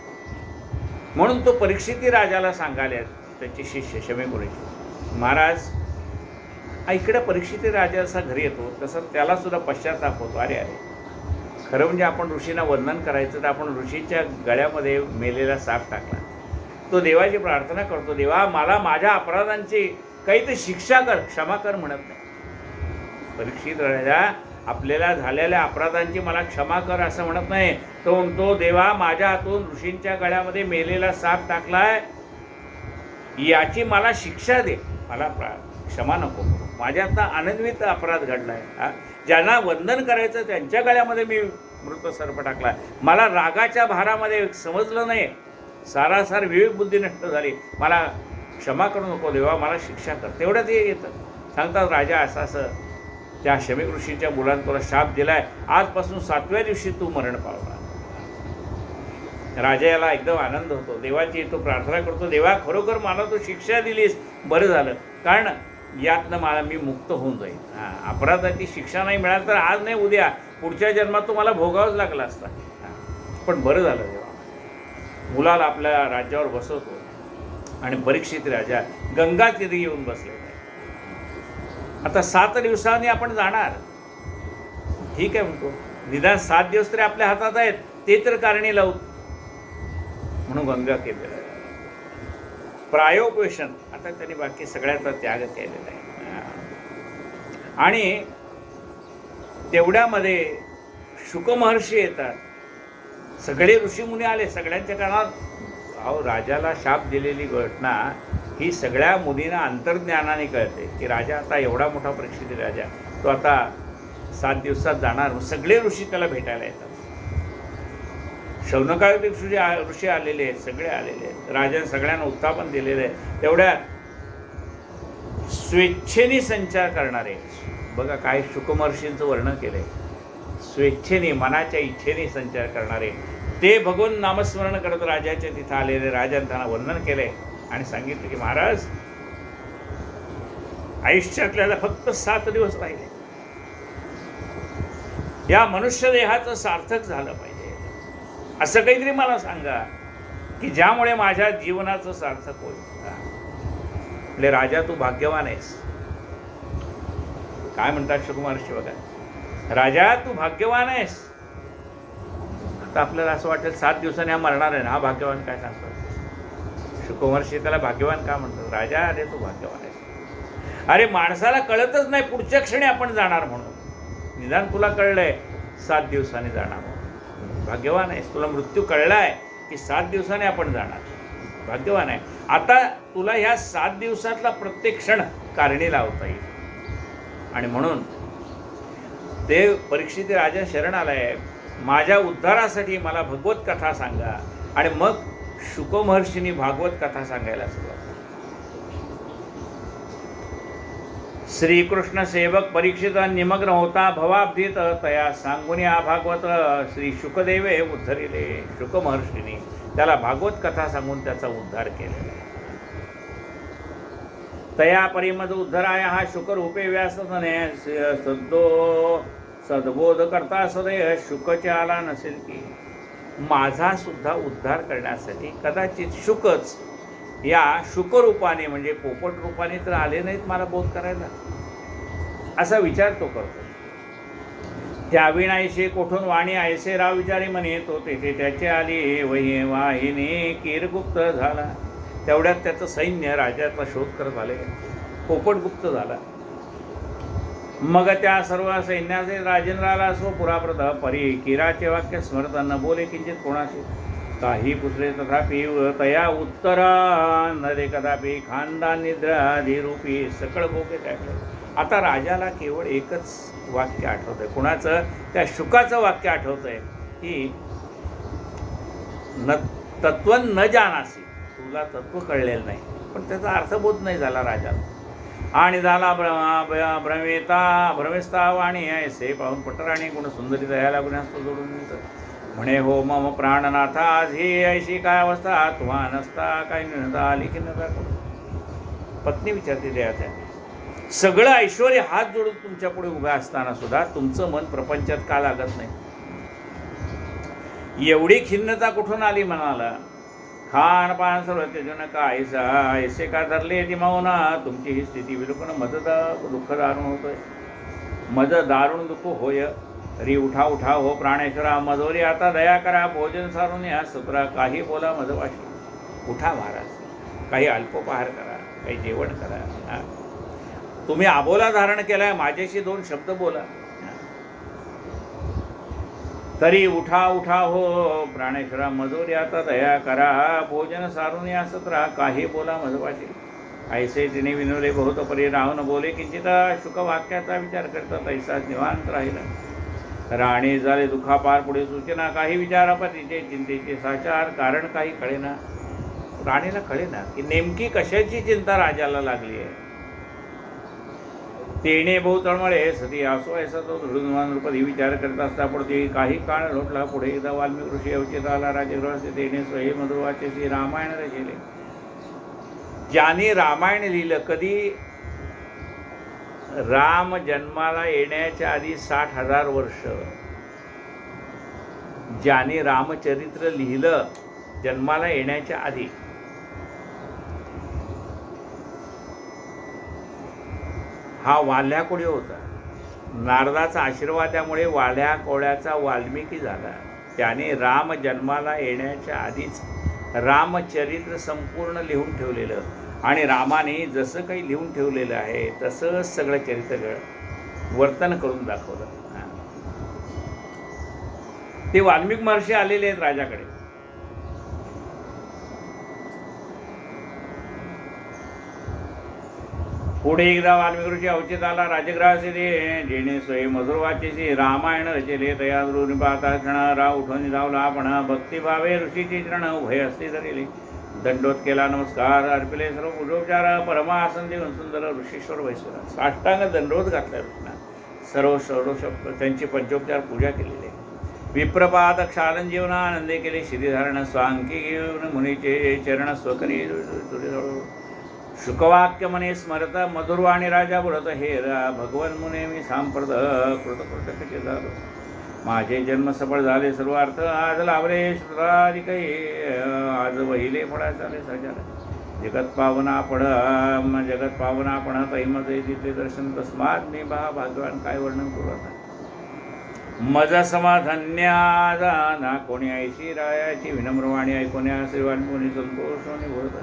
म्हणून तो परीक्षिती राजाला सांगायला त्याचे शिष्य शमीक मुनी, महाराज इकडे परीक्षिती राजा असा घरी येतो तसं त्याला सुद्धा पश्चाताप होतो. अरे खरं म्हणजे आपण ऋषींना वंदन करायचं तर आपण ऋषीच्या गळ्यामध्ये मेलेला साप टाकला. तो देवाची प्रार्थना करतो, देवा मला माझ्या अपराधांची काही तर शिक्षा कर, क्षमा कर म्हणत नाही. परीक्षित राजा आपल्याला झालेल्या अपराधांची मला क्षमा कर असं म्हणत नाही. तो म्हणतो, देवा माझ्या हातून ऋषींच्या गळ्यामध्ये मेलेला साप टाकलाय, याची मला शिक्षा दे, मला क्षमा नको. माझ्यात अनन्वित अपराध घडलाय. ज्यांना वंदन करायचं त्यांच्या गळ्यामध्ये मी मृत सर्प टाकला. मला रागाच्या भारामध्ये समजलं नाही, सारासार विवेक बुद्धी नष्ट झाली, मला क्षमा करू नको देवा, मला शिक्षा कर. तेवढ्यात हे येतं. सांगतात राजा असं असं त्या शमीक ऋषीच्या मुलांना तुला शाप दिलाय, आजपासून 7व्या दिवशी तू मरण पावला. राजा याला एकदम आनंद होतो. देवाची तो प्रार्थना करतो, देवा खरोखर मला तू शिक्षा दिलीस, बरं झालं, कारण यातनं मला मी मुक्त होऊन जाईल. अपराधाची शिक्षा नाही मिळाली तर आज नाही उद्या पुढच्या जन्मात तुम्हाला भोगावंच लागला असता. पण बरं झालं देवा. मुलाला आपल्या राज्यावर बसवतो आणि परीक्षित राजा गंगा तीरी येऊन बसले. आता 7 दिवसांनी आपण जाणार, ठीक आहे म्हणतो, निदान 7 दिवस तरी आपल्या हातात आहेत, ते तर कारणी लावू म्हणून गंगा केलेलं आहे. प्रायोपवेशन, आता त्यांनी बाकी सगळ्याचा त्याग केलेला आहे. आणि तेवढ्यामध्ये शुक महर्षी येतात. सगळे ऋषीमुनी आले, सगळ्यांच्या कानात. अहो, राजाला शाप दिलेली घटना ही सगळ्या मुनींना अंतर्ज्ञानाने कळते की राजा आता एवढा मोठा परीक्षित राजा, तो आता 7 दिवसात जाणार. सगळे ऋषी त्याला भेटायला येतात. शौनकादिक ऋषी आलेले आहेत, सगळे आलेले आहेत. राजाने सगळ्यांना उत्थापन दिलेलं आहे. तेवढ्यात स्वेच्छेने संचार करणारे, बघा काय शुकमहर्षींचं वर्णन केलंय, स्वेच्छेने मनाच्या इच्छेने संचार करणारे ते भगवान नामस्मरण करत राजाच्या तिथं आलेले. राजाने त्यांना वर्णन केलंय आणि सांगितलं की महाराज, आयुष्यातल्या फक्त 7 दिवस राहिले, या मनुष्य देहाचं सार्थक झालं पाहिजे. असं काहीतरी मला सांगा की ज्यामुळे माझ्या जीवनाचं सार्थक होईल. म्हणजे राजा तू भाग्यवान आहेस. काय म्हणतात शुकमहर्षी बघा, राजा तू भाग्यवान आहेस. आता आपल्याला असं वाटेल 7 दिवसांनी हा मरणार आहे ना, हा भाग्यवान काय सांगतो? शुकमहर्षी त्याला भाग्यवान का म्हणतात? राजा अरे तू भाग्यवान आहेस. अरे माणसाला कळतच नाही पुढच्या क्षणी आपण जाणार म्हणून. निदान तुला कळलंय 7 दिवसांनी जाणार म्हणून. भाग्यवान आहेस. तुला मृत्यू कळलाय की 7 दिवसांनी आपण जाणार, भाग्यवान आहे. आता तुला ह्या 7 दिवसातला प्रत्येक क्षण कारणी लावता येईल. आणि म्हणून ते परीक्षित राजा शरण आलाय, माझ्या उद्धारासाठी मला भगवत कथा सांगा. आणि मग शुकमहर्षींनी भागवत कथा सांगायला सुरुवात. श्रीकृष्ण सेवक परीक्षित निमग्न होता भवाब्धीत, तया सांगून या भागवत श्री शुकदेवे उद्धरिले. शुकमहर्षींनी त्याला भागवत कथा सांगून त्याचा उद्धार केलेला आहे. तया परिमद उद्धराय हा शुकरूपे व्यासने सद्बोध करता सदय शुकचे आला नसेल की. माझा सुद्धा उद्धार करण्यासाठी कदाचित शुकच या शुकरूपाने म्हणजे पोपट रूपाने तर आले नाहीत मला बोध करायला, असा विचार तो करतो. त्या विणायशे कोठून वाणी ऐसे राव विचारी म्हणे, तो तेथे त्याचे आली वही वाहिनी कीरगुप्त झाला. तेवढ्यात त्याचं सैन्य राजाचा शोध करत आले, पोपटगुप्त झाला. मग त्या सर्व सैन्याचे राजेंद्राला स्वपुराप्रत परी किराचे वाक्य स्मरत न बोले किंचित कोणाशी. काही पुसले तथापि तया उत्तरा न दे कदापि खानदान निद्राधिरूपी सकळ भोगे टाकले. आता राजाला केवळ एकच वाक्य आठवतंय. कुणाचं? त्या शुकाचं वाक्य आठवतंय की न तत्व न जानासी, तुला तत्व कळलेलं नाही. पण त्याचा अर्थबोध नाही झाला राजाला. आणि झाला भ्रमेस्ता वाणी ऐसे पाहून पटराणी गुण सुंदरी दया लागून असतो जोडून म्हणे, हो मम प्राणनाथा आज ही ऐशी काय अवस्था, तुम्हा नसता काय निनता आली की नका करू. पत्नी विचारते देवाच्या, सगळं ऐश्वर्य हात जोडून तुमच्या पुढे उभ्या असताना सुद्धा तुमचं मन प्रपंचात का लागत नाही? एवढी खिन्नता कुठून आली मनाला? खान पान सर्व त्यजून का ऐसा ऐसे का धरले ती मौना. तुमची ही स्थिती विलोकन मद दुःख दारुण होतोय, मद दारुण दुःख होय. तरी उठा उठा हो प्राणेश्वरा मजोरी आता दया करा. भोजन सारून या सत्रा काही बोला मजवाशी. उठा महाराज, काही अल्पोपहार करा, काही जेवण करा. तुम्ही आबोला धारण केलाय, माझ्याशी 2 शब्द बोला. तरी उठा उठा हो प्राणेश्वरा मजोरी आता दया करा. भोजन सारून या सत्रा काही बोला मजवाशी. ऐसे तिने विनवले बहुत परी राहून बोले किंचित. शुक वाक्याचा विचार करता तैसाच निवांत राहिला. राणी झाले दुःखापार पुढे सूचना काही विचारापतीचे चिंतेचे साचार कारण काही कळेना. राणीला कळेना की नेमकी कशाची चिंता राजाला लागली आहे. तेणे बहु तळमळे सती असो ऐसा तो दृढमान रूपी विचार करत असता पुढे काही काळ लोटला. पुढे एकदा वाल्मिक ऋषी अवचित आला. राजगृहाचे तेणे स्वहे मधुवाचे श्री रामायण रचिले. ज्याने रामायण लिहिलं, कधी राम जन्माला येण्याच्या आधी 60,000 वर्ष ज्याने रामचरित्र लिहिलं जन्माला येण्याच्या आधी, हा वाल्या कोळी होता. नारदाचा आशीर्वादामुळे वाल्या कोळ्याचा वाल्मिकी झाला. त्याने राम जन्माला येण्याच्या आधीच रामचरित्र संपूर्ण लिहून ठेवलेलं, आणि रामाने जसं काही लिहून ठेवलेलं आहे तसंच सगळं चरित्र वर्तन करून दाखवलं. ते वाल्मिक महर्षी आलेले आहेत राजाकडे. पुढे एकदा वाल्मिक ऋषी अवचित आला. राजगृहाचे जेणे स्वयं मधुर वाचेसी रामायण रचले. तयाद्रून पाहता क्षण राव उठून धावला. आपण भक्तिभावे ऋषीची चरण उभय असते धरले. दंडोत केला नमस्कार. अर्पिले सर्व पूजोपचार. परमासन देऊन सुंदर ऋषीश्वर वैश्वर साष्टांग दंडोत घातला. ऋषीना सर्व सर्व त्यांची पंचोपचार पूजा केलेली. विप्रपात क्षालन जीवना आनंदे केले. श्रीधारण स्वांकी घेऊन मुनीचे चरण स्वकरी शुकवाक्य मने स्मरत. मधुरवाणी राजा बोलत हेरा. भगवन मुने मी सांप्रत कृतकृत्य झालो. माझे जन्म सफळ झाले सर्व अर्थ. आज लाभले श्रुताधिक आज वहिले फळा झाले सजाला. जगत पावना पण तैमजे तिथे दर्शन. तस्मात मी भाग्यवान काय वर्णन करू आता. मज समाधन्या ना कोणी ऐशी रायाची विनम्रवाणी ऐकोण्या. श्रीवाल्मिकी संतोष बोलत.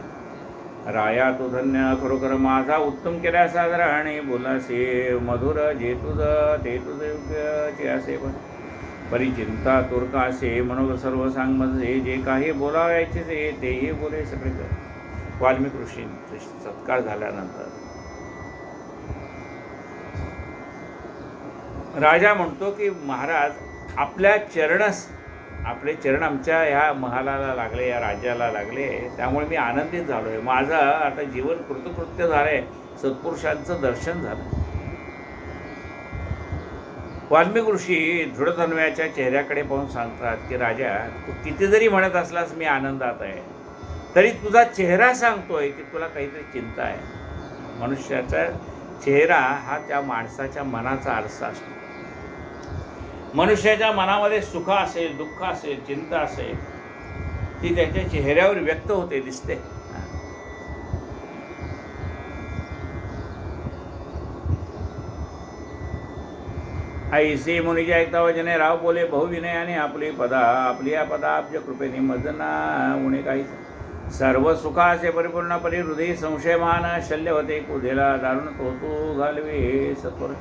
राया तू धन्य खरोखर माझा उत्तम केल्या साजरा. आणि बोलासे मधुर जे तुझ ते तुझ योग्यचे असे परिचिंता तुर्कासे. म्हणून सर्व सांग म्हणजे जे काही बोलावायचे तेही बोले सगळे कर. वाल्मिक ऋषींचे सत्कार झाल्यानंतर राजा म्हणतो की महाराज, आपले चरण आमच्या ह्या महालाला लागले, या राज्याला लागले, त्यामुळे मी आनंदित झालो आहे. माझं आता जीवन कृतकृत्य झालं आहे. सत्पुरुषांचं दर्शन झालं. वाल्मिक ऋषी दृढधन्व्याच्या चेहऱ्याकडे पाहून सांगतात की राजा, तू किती जरी म्हणत असलास मी आनंदात आहे, तरी तुझा चेहरा सांगतोय की तुला काहीतरी चिंता आहे. मनुष्याचा चेहरा हा त्या माणसाच्या मनाचा आरसा असतो. मनुष्याच्या मनामध्ये सुख असेल, दुःख असेल, चिंता असेल, ती त्याच्या चेहऱ्यावर व्यक्त होते, दिसते. ऐसे मुनीच्या ऐकता वचने राव बोले बहुविनयाने. आपली या पदा आपल्या कृपेने मजना उणे काही. सर्व सुखाचे परिपूर्ण परी हृदय संशयमान शल्य होते. कुधेला दारुण तो घालवे सत्वर.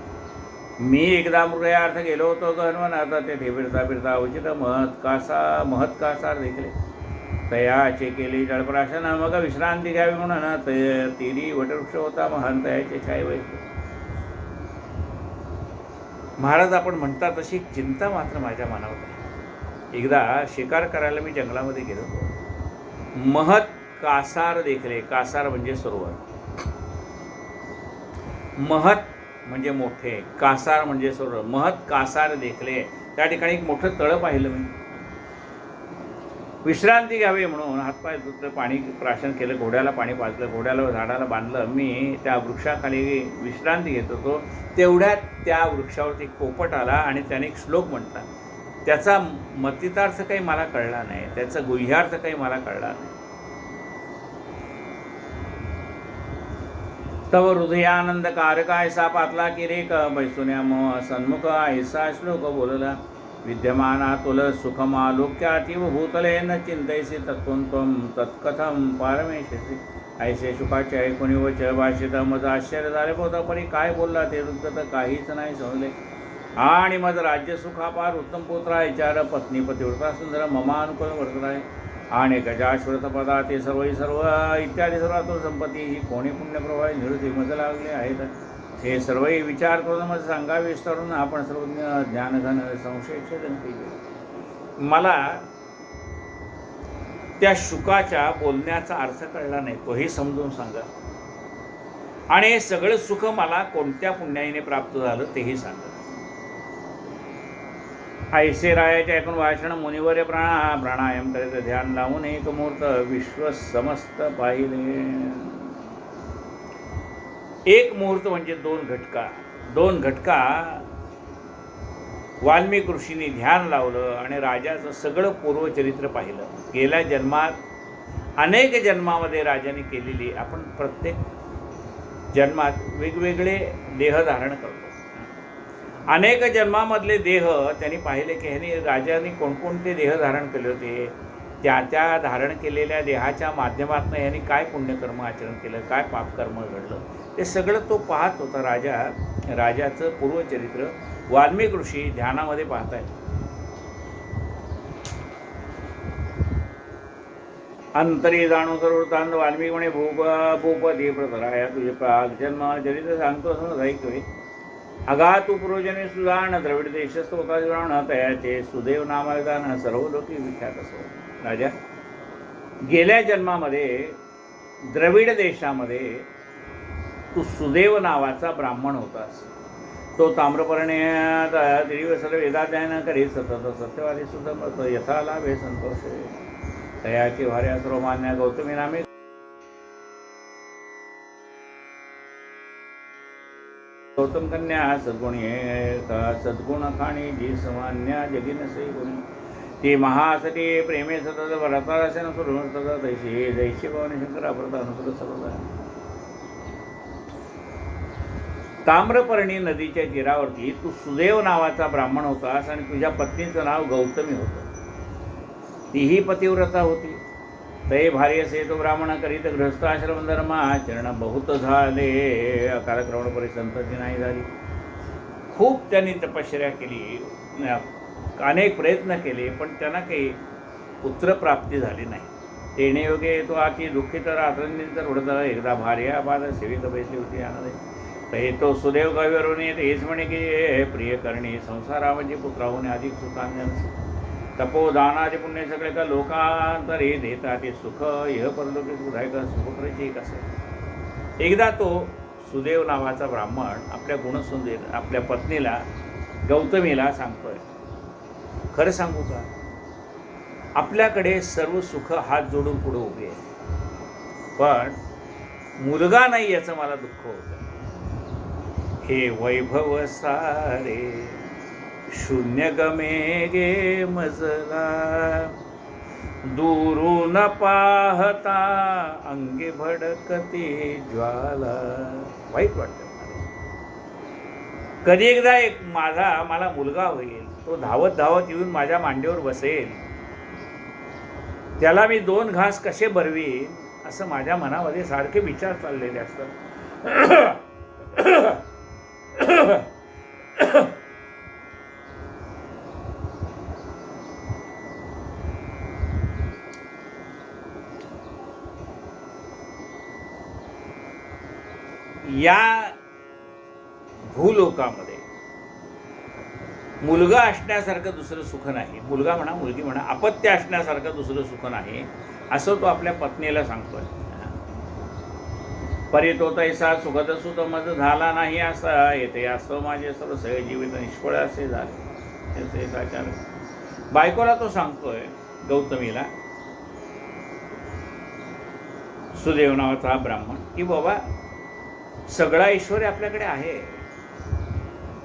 मी एकदा मृगयार्थ गेलो होतो गहनवनात. तेथे फिरता उचित महत कासार देखले. तयाचे केली जळप्राशन. मग विश्रांती घ्यावी म्हणून तिरी वटवृक्ष होता महान. तयाचे छाय वैसले. महाराज, आपण म्हणता तशी चिंता मात्र माझ्या मनावर आहे. एकदा शिकार करायला मी जंगलामध्ये गेलो होतो. महत कासार देखले. कासार म्हणजे सरोवर. महत म्हणजे मोठे, कासार म्हणजे सरोवर. महत कासार देखले. त्या ठिकाणी एक मोठं तळं पाहिलं मी. विश्रांती घ्यावी म्हणून हातपाय धुतले, पाणी प्राशन केलं, घोड्याला पाणी पाजलं, घोड्याला झाडाला बांधलं. मी त्या वृक्षाखाली विश्रांती घेत होतो. तेवढ्यात त्या वृक्षावरती पोपट आला आणि त्याने एक श्लोक म्हटला. त्याचा मतितार्थ काही मला कळला नाही, त्याचा गुह्यार्थ काही मला कळला नाही. तव हृदयानंद कारक ऐसा पातला की रे बैसुन्या सन्मुख ऐसा श्लोक बोलला. विद्यमाना तुल सुखमालोक्यातीव भूतले न चिंतयसी तत्त्वं तत्कथम पारमेशसी. ऐसे सुखाचे ऐकून वच भाषित मज आश्चर्य झाले. बोधा परी काय बोलला ते वृत्त तर काहीच नाही समजले. आणि मज राज्य सुखापार उत्तम पुत्र आहे. चार पत्नी पतिव्रता सुंदर ममानुकूल वर्तन आहे. आणि गजाश्वत पदा ते सर्व इत्यादी सर्व संपत्ती ही कोणी पुण्यप्रवाही निवृत्ती मज लागले आहेत. हे सर्वही विचार करून मग सांगावे विस्तारून. आपण सर्वज्ञ ज्ञानघन संशयच्छेदन केले. मला त्या शुकाच्या बोलण्याचा अर्थ कळला नाही, तोही समजून सांगा. आणि हे सगळं सुख मला कोणत्या पुण्याईने प्राप्त झालं तेही सांगा. ऐसे रायाचे ऐकून भाषण मुनिवर प्राणायाम करीत ध्यान लावून एक मुहूर्त विश्व समस्त पाहिले. एक मुहूर्त म्हणजे दोन घटका वाल्मिक ऋषींनी ध्यान लावलं आणि राजाचं सगळं पूर्वचरित्र पाहिलं. गेल्या जन्मात अनेक जन्मामध्ये राजाने केलेली, आपण प्रत्येक जन्मात वेगवेगळे देह धारण करतो. अनेक जन्मामधले देह त्यांनी पाहिले की ह्यांनी राजाने कोणकोणते देह धारण केले होते, त्या धारण केलेल्या देहाच्या माध्यमातून ह्यांनी काय पुण्यकर्म आचरण केलं, काय पापकर्म घडलं, ते सगळं तो पाहत होता. राजाचं पूर्वचरित्र वाल्मिक ऋषी ध्यानामध्ये पाहतायत. अंतरी जाणून सर्वृत्तांत वाल्मिक म्हणे भूपती प्रतराया तुझे प्राग जन्म चरित्र सांगतो ऐकतोय. अगा तू पूर्वजने सुजाण द्रविड देशस्थ होता जुळाण तयाचे सुदेव नामादान सर्व लोकी विख्यात असो. राजा, गेल्या जन्मामध्ये द्रविड देशामध्ये तू सुदेव नावाचा ब्राह्मण होतास. तो ताम्रपर्ण्यात दिवसर वेदाध्ययन करी सतत सत्यवादी सुद्धा मत यथा लाभे संतोष तयाची भार्या सर्वमान्य गौतमी नामे गौतम कन्या सद्गुण खाणी जी सामान्य जगी नसे गुणी ती महासती प्रेमे सतत व्रतारसेन सुरू सतत दैशी दैशी भवानी शंकर अप्रत अनुसर सर्वदा. ताम्रपर्णी नदीच्या तीरावरती तू सुदेव नावाचा ब्राह्मण होतास आणि तुझ्या पत्नीचं नाव गौतमी होतं. तीही पतिव्रता होती. तै भार्य से तो ब्राह्मण करीत गृहस्थाश्रम धर्म आचरण बहुत झाले. कालक्रमण परी संतती नाही झाली. खूप त्यांनी तपश्चर्या केली, अनेक प्रयत्न केले, पण त्यांना काही पुत्रप्राप्ती झाली नाही. तेणे योगे तो अति दुःखित रात्रंदिनचं उडतं. एकदा भार्या बाद सेवित बैसली होती आनंद. तै तो सुदैव कवीवरून येत हेच म्हणे की प्रिय करणे संसारामध्ये पुत्राहून अधिक सुखांजन तपोदानाचे पुण्य सगळे का लोकांतरे देता ते सुख यह परलोकी सुधायक सुखप्रचे कसं. एकदा तो सुदेव नावाचा ब्राह्मण आपल्या गुणसुंदर आपल्या पत्नीला गौतमीला सांगतोय, खरं सांगू का, आपल्याकडे सर्व सुख हात जोडून पुढे उभे आहे, पण मुलगा नाही याचं मला दुःख होतं. हे वैभव सारे शून्य गमे गे मजला दूरून पाहता अंगे भडकते ज्वाला. वाईट वाटतं मला. कधी एकदा मला मुलगा होईल, तो धावत धावत येऊन माझ्या मांडीवर बसेल, त्याला मी 2 घास कसे भरवीन असं माझ्या मनामध्ये सारखे विचार चाललेले असतात. या भूलोकामध्ये मुलगा असण्यासारखं दुसरं सुख नाही. मुलगा म्हणा मुलगी म्हणा, अपत्य असण्यासारखं दुसरं सुख नाही असं तो आपल्या पत्नीला सांगतोय. परी तो तैसा सुखद सुत मज झाला नाही असा येते असं माझे सर्व सहजीवित निष्फळ असे झाले. बायकोला तो सांगतोय गौतमीला, सुदेव नावाचा ब्राह्मण, की बाबा सगळा ऐश्वर्य आपल्याकडे आहे,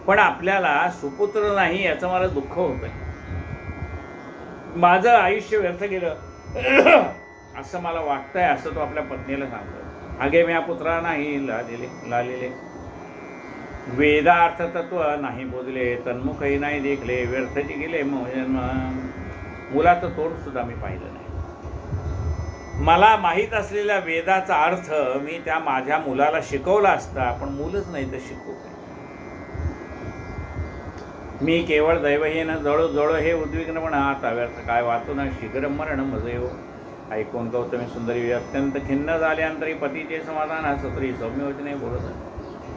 पण आपल्याला सुपुत्र नाही याचं मला दुःख होतंय. माझं आयुष्य व्यर्थ गेलं असं मला वाटतंय असं तो आपल्या पत्नीला सांगतोय. आगे म्या पुत्रा नाही लालेले वेदार्थ तत्व नाही बोलले तन्मुखही नाही देखले व्यर्थची गेले मुलाचं तोंड सुद्धा मी पाहिलं नाही. मला माहीत असलेल्या वेदाचा अर्थ मी त्या माझ्या मुलाला शिकवला असता, पण मूलच नाही तर शिकू. मी केवळ दैवहीन जळो जळो हे उद्विग्न म्हणा आता व्यर्थ काय वाचून शीघ्र मरण मज येऊ. ऐकून गौतमी सुंदरी अत्यंत खिन्न झाल्यानंतरी पतीचे समाधान असं तरी सौम्य वचने बोलत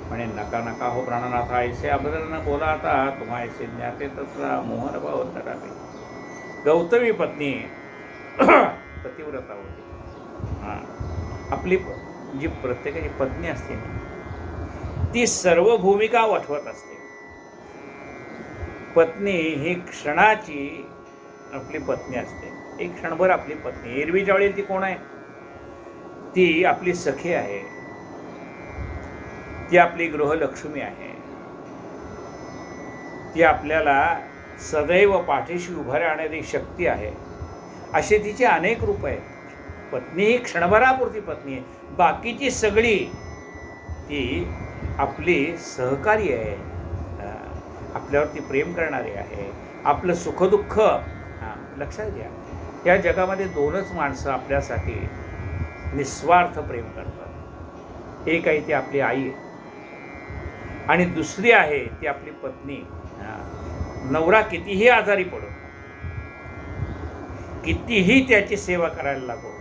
म्हणे, नका नका हो प्राणनाथ, ऐसे अभद्र बोला आता तुम्हा ऐसे ज्ञाते तत्रा मोहन भाव टाके. गौतमी पत्नी पतिव्रता होते. हां, आपली जी प्रत्येकाची पत्नी असते ना, ती सर्व भूमिका वठवत असते. पत्नी ही क्षणाची आपली पत्नी असते, एक क्षणभर आपली पत्नी. एरवीच्या वेळी ती कोण आहे? ती आपली सखी आहे, ती आपली गृहलक्ष्मी आहे, ती आपल्याला सदैव पाठीशी उभा राहणारी शक्ती आहे. असे तिचे अनेक रूप आहेत. पत्नी ही क्षणभरापुरती पत्नी आहे, बाकीची सगळी ती आपली सहकारी आहे, आपल्यावरती प्रेम करणारी आहे, आपलं सुखदुःख. लक्षात घ्या, या जगामध्ये दोनच माणसं आपल्यासाठी निस्वार्थ प्रेम करतात. एक आहे ती आपली आई आहे आणि दुसरी आहे ती आपली पत्नी. नवरा कितीही आजारी पडो, कितीही त्याची सेवा करायला लागो,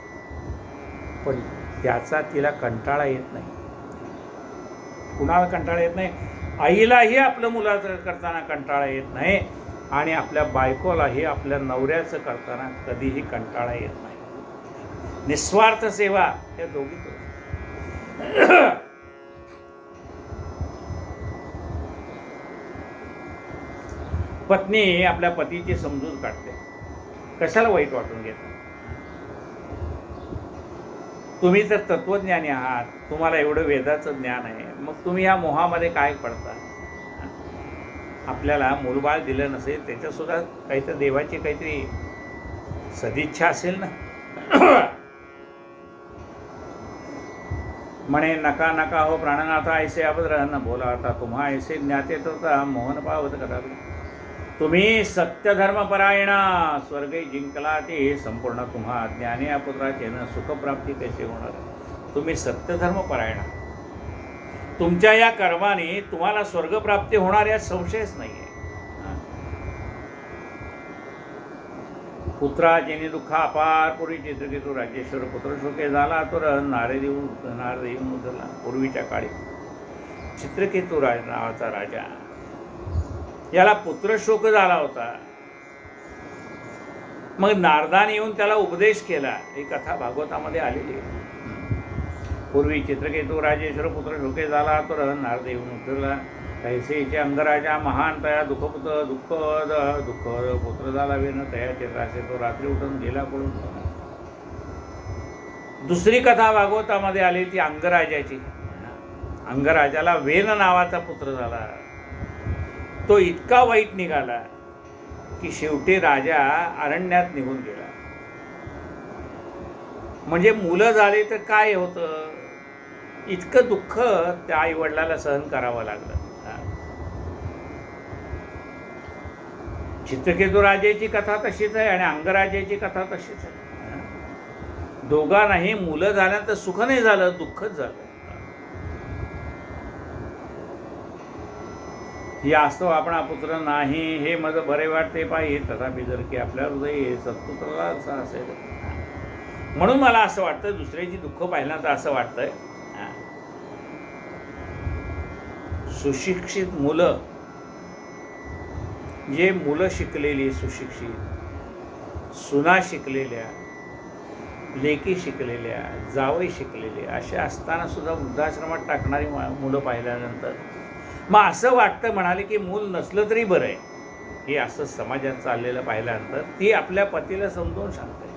पण त्याचा तिला कंटाळा येत नाही. कुणाला कंटाळा येत नाही? आईलाही आपलं मुलाचं करताना कंटाळा येत नाही आणि आपल्या बायकोलाही आपल्या नवऱ्याचं करताना कधीही कंटाळा येत नाही. निस्वार्थ सेवा या दोघी. पत्नी आपल्या पतीची समजूत काढते. कशाला वाईट वाटून घेता? तुम्ही तर तत्वज्ञानी आहात, तुम्हाला एवढं वेदाचं ज्ञान आहे, मग तुम्ही या मोहामध्ये काय पडता? आपल्याला मूलबाळ दिलं नसेल, त्याच्यासुद्धा काहीतरी देवाची काहीतरी सदिच्छा असेल ना. म्हणे नका नका हो प्राणनाथा ऐसे अभद्र न बोला आता तुम्हा ऐसे ज्ञाते तर मोहन पावत करावे. तुम्ही सत्यधर्मपरायणा स्वर्गे जिंकला ते संपूर्ण तुम्हा ज्ञाने पुत्राचे न सुखप्राप्ती कशी होणार? तुम्ही सत्यधर्मपरायणा, तुमच्या या कर्माने तुम्हाला स्वर्गप्राप्ती होणार यात संशयच नाही आहे. पुत्राचे दुःख अपार पूर्वी चित्रकेतू राजेश्वर पुत्र शोके झाला तो नारद येऊन उधरला. पूर्वीच्या काळी चित्रकेतू नावाचा राजा, याला पुत्रशोक झाला होता. मग नारदाने येऊन त्याला उपदेश केला. ही कथा भागवतामध्ये आलेली आहे. पूर्वी चित्रकेतू राजेश्वर पुत्र शोके झाला तो नारद येऊन उतरला. कैसेचे अंगराजा महान तया दुःख पुत्र झाला वेन तया चित्रासे तो रात्री उठून गेला पडून. दुसरी कथा भागवतामध्ये आली ती अंगराजाची. अंगराजाला वेन नावाचा पुत्र झाला. तो इतका वाईट निघाला की शेवटी राजा अरण्यात निघून गेला. म्हणजे मुलं झाली तर काय होतं, इतकं दुःख त्या आईवडिलाला सहन करावं लागलं. चित्रकेतू राजाची कथा तशीच आहे आणि अंगराजाची कथा तशीच आहे. दोघांनाही मुलं झाल्यानंतर सुख नाही झालं, दुःखच झालं. या असतो आपणा पुत्र नाही हे माझं बरे वाटते पाहिजे, तथापि जर की आपल्या हृदय सत्पुत्राला असं असेल. म्हणून मला असं वाटतं, दुसऱ्याची दुःख पाहिल्यानंतर असं वाटतंय, सुशिक्षित मुलं, जे मुलं शिकलेली सुशिक्षित, सुना शिकलेल्या, लेकी शिकलेल्या, जावई शिकलेले, असे असताना सुद्धा वृद्धाश्रमात टाकणारी मुलं पाहिल्यानंतर मग असं वाटतं, म्हणाले की मूल नसलं तरी बरं आहे. हे असं समाजात चाललेलं पाहिल्यानंतर ती आपल्या पतीला समजावून सांगते.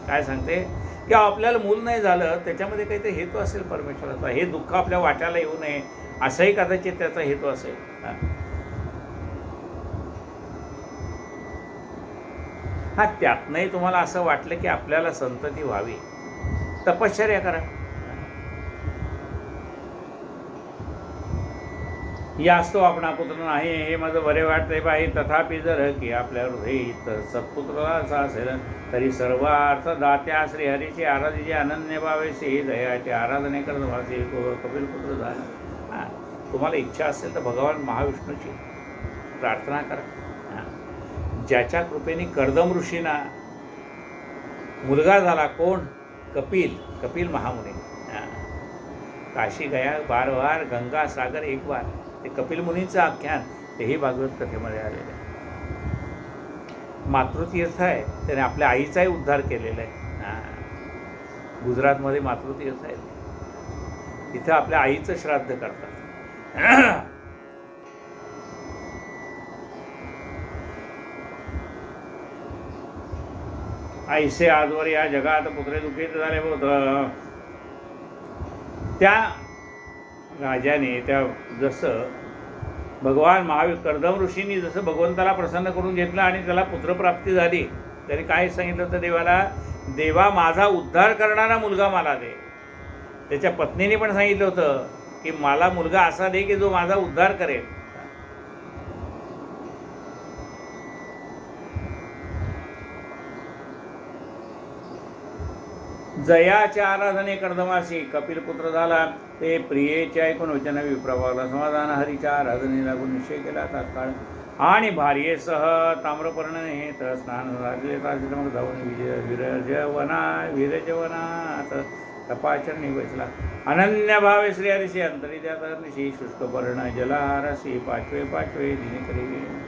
काय सांगते की आपल्याला मूल नाही झालं त्याच्यामध्ये काहीतरी हेतू असेल परमेश्वराचा, हे दुःख आपल्या वाट्याला येऊ नये असाही कदाचित त्याचा हेतू असेल. हा, त्यातनंही तुम्हाला असं वाटलं की आपल्याला संतती व्हावी, तपश्चर्या करा. या असतो आपणा पुत्र नाही हे माझं बरे वाटते पाहिजे, तथापि जर की आपल्या हृदय सत्पुत्राला असा असेल तरी सर्वार्थ दात्या श्रीहरीचे आराधीचे अनन्य भावेशी दयाचे आराधने करत भासे कपिल पुत्र झाला. तुम्हाला इच्छा असेल तर भगवान महाविष्णूची प्रार्थना करा. ज्याच्या कृपेने कर्दम ऋषींना मुलगा झाला, कोण? कपिल महामुनी. काशी गया बार बार, गंगा सागर एक बार. ते कपिल मुनीचं आख्यान तेही भागवत कथेमध्ये आलेलं आहे. मातृतीर्थ आहे, त्याने आपल्या आईचाही उद्धार केलेला आहे. गुजरातमध्ये मातृतीर्थ आहे, तिथं आपल्या आईचं श्राद्ध करतात. ऐसे आजवर या जगात पुत्रे दुखित झाले होत. त्या राजाने त्या जसं भगवान महावीर कर्दम ऋषींनी जसं भगवंताला प्रसन्न करून घेतलं आणि त्याला पुत्रप्राप्ती झाली, तरी काय सांगितलं होतं देवाला, देवा माझा उद्धार करणारा मुलगा मला दे. त्याच्या पत्नीने पण सांगितलं होतं की मला मुलगा असा दे की जो माझा उद्धार करेल. जयाच्या आराधने कर्दमासी कपिलपुत्र झाला. ते प्रियेचे ऐकून वचन विप्रभावला समाधान हरीच्या आराधने लागून निश्चय केला तात्काळ. आणि भार्येसह ताम्रपर्णने तर स्नान झाले मग जाऊन विरजवनात तपाचरणी बसला. अनन्य भावे श्री हरिषी अंतरी त्या निशी शुष्कपर्ण जलारसी पाचवे दिने करी गेले.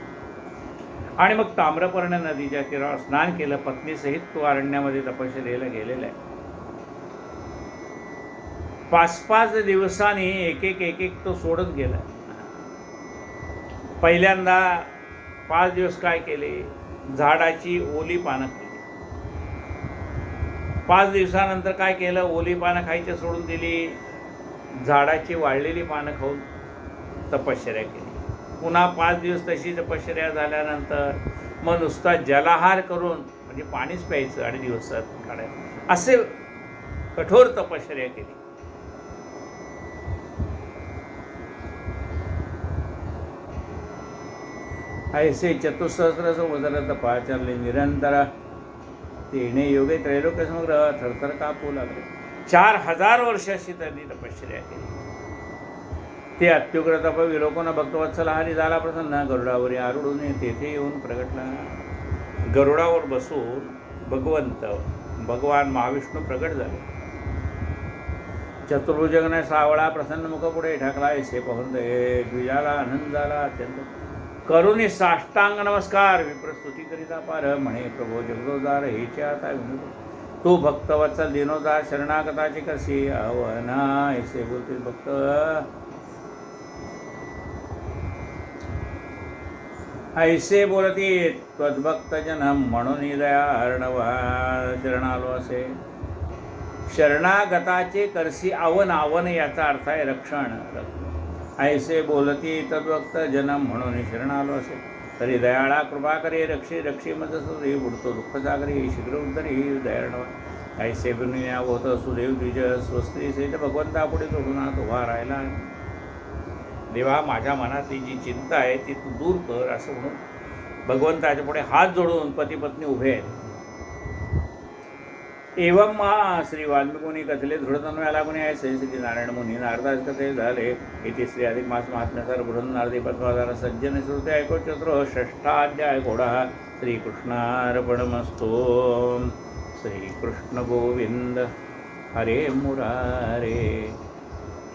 आणि मग ताम्रपर्ण नदीच्या तीरावर स्नान केलं. पत्नीसहित तो अरण्यामध्ये तपश्चर्येला गेलेला आहे. 5-5 दिवसांनी एक तो सोडत गेला. पहिल्यांदा 5 दिवस काय केले, झाडाची ओली पानं खाल्ली. 5 दिवसानंतर काय केलं, ओली पानं खायची सोडून दिली, झाडाची वाळलेली पानं खाऊन तपश्चर्या केली. पुन्हा 5 दिवस तशी तपश्चर्या झाल्यानंतर मग नुसता जलाहार करून म्हणजे पाणीच प्यायचं आणि दिवस काढायचं, असे कठोर तपश्चर्या केली. ऐसे चतुसहस्र संवत्सर तपाचरले निरंतर. तेणे योगे त्रैलोक्य समग्र थरथर कापू लागले. 4000 वर्षाची त्यांनी तपश्चर्या केली. ते अत्युग्र तप विलोकन भक्तवत्सल हरी झाला प्रसन्न. गरुडावरी आरुढून तेथे येऊन प्रगटला. गरुडावर बसून भगवान महाविष्णू प्रगट झाले. चतुर्भुजगने सावळा प्रसन्न मुख पुढे ठाकला. ऐसे पाहून द्विजाला आनंद झाला अत्यंत. करुणी साष्टांग नमस्कार विप्रस्तुती करिता पार. म्हणे प्रभो जगदोदार हेचे आता विनोद. तो भक्तवत्सल दिनोदार शरणागताची कशी आवना. ऐसे बोलतील भक्त. ऐसे बोलती त्वद्भक्तजन म्हणून दया अर्णवा शरणालो असे. शरणागताचे करसी आवन याचा अर्थ आहे रक्षण. ऐसे बोलती तद्भक्त जनम म्हणून शरणालो असे. तरी दयाळा कृपा करे रक्षी मज सुदेव बुडतो दुःख सागरी शीघ्र उद्धरी दयाळवा. ऐसे विनिया होत सुदेव द्विज स्वस्त्री सहित भगवंता पुढे तोडून उभा राहिला. देवा माझ्या मनातली जी चिंता आहे ती तू दूर कर असं म्हणून भगवंताच्या पुढे हात जोडून पती पत्नी उभे आहेत. एवं श्री वाल्मिकोनी कथले दृढतन्वया लागून ऐसे श्री नारायण मुनी नारदास कथे झाले. इथे श्री अधिक मास महात्म्यासार बृहन नारदी पद्माधार सज्जन श्रुते ऐको चतुर षष्ठाध्याय घोडा. श्रीकृष्णार्पणमस्तु. श्रीकृष्ण गोविंद हरे मुरारे.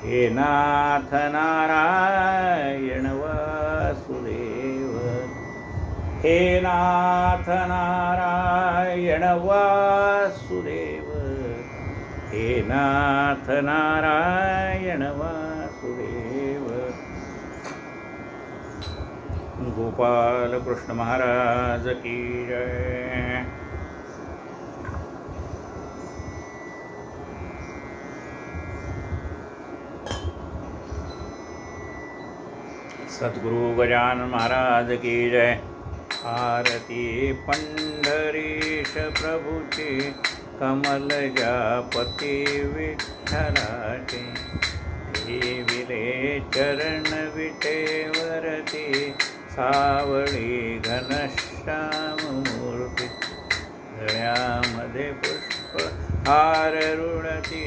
हे नाथ नारायण वासुदेव. हे नाथ नारायण वासुदेव. हे नाथ नारायण वासुदेव. गोपाल कृष्ण महाराज की जय. सद्गुरु गजानन महाराज की जय. आरती पंढरीश प्रभूचे कमल जापती विठ्ठलाचे. ठेविले चरण विटेवरती सावळी घनश्याम मूर्ती. गळ्यामध्ये पुष्प हार रुणती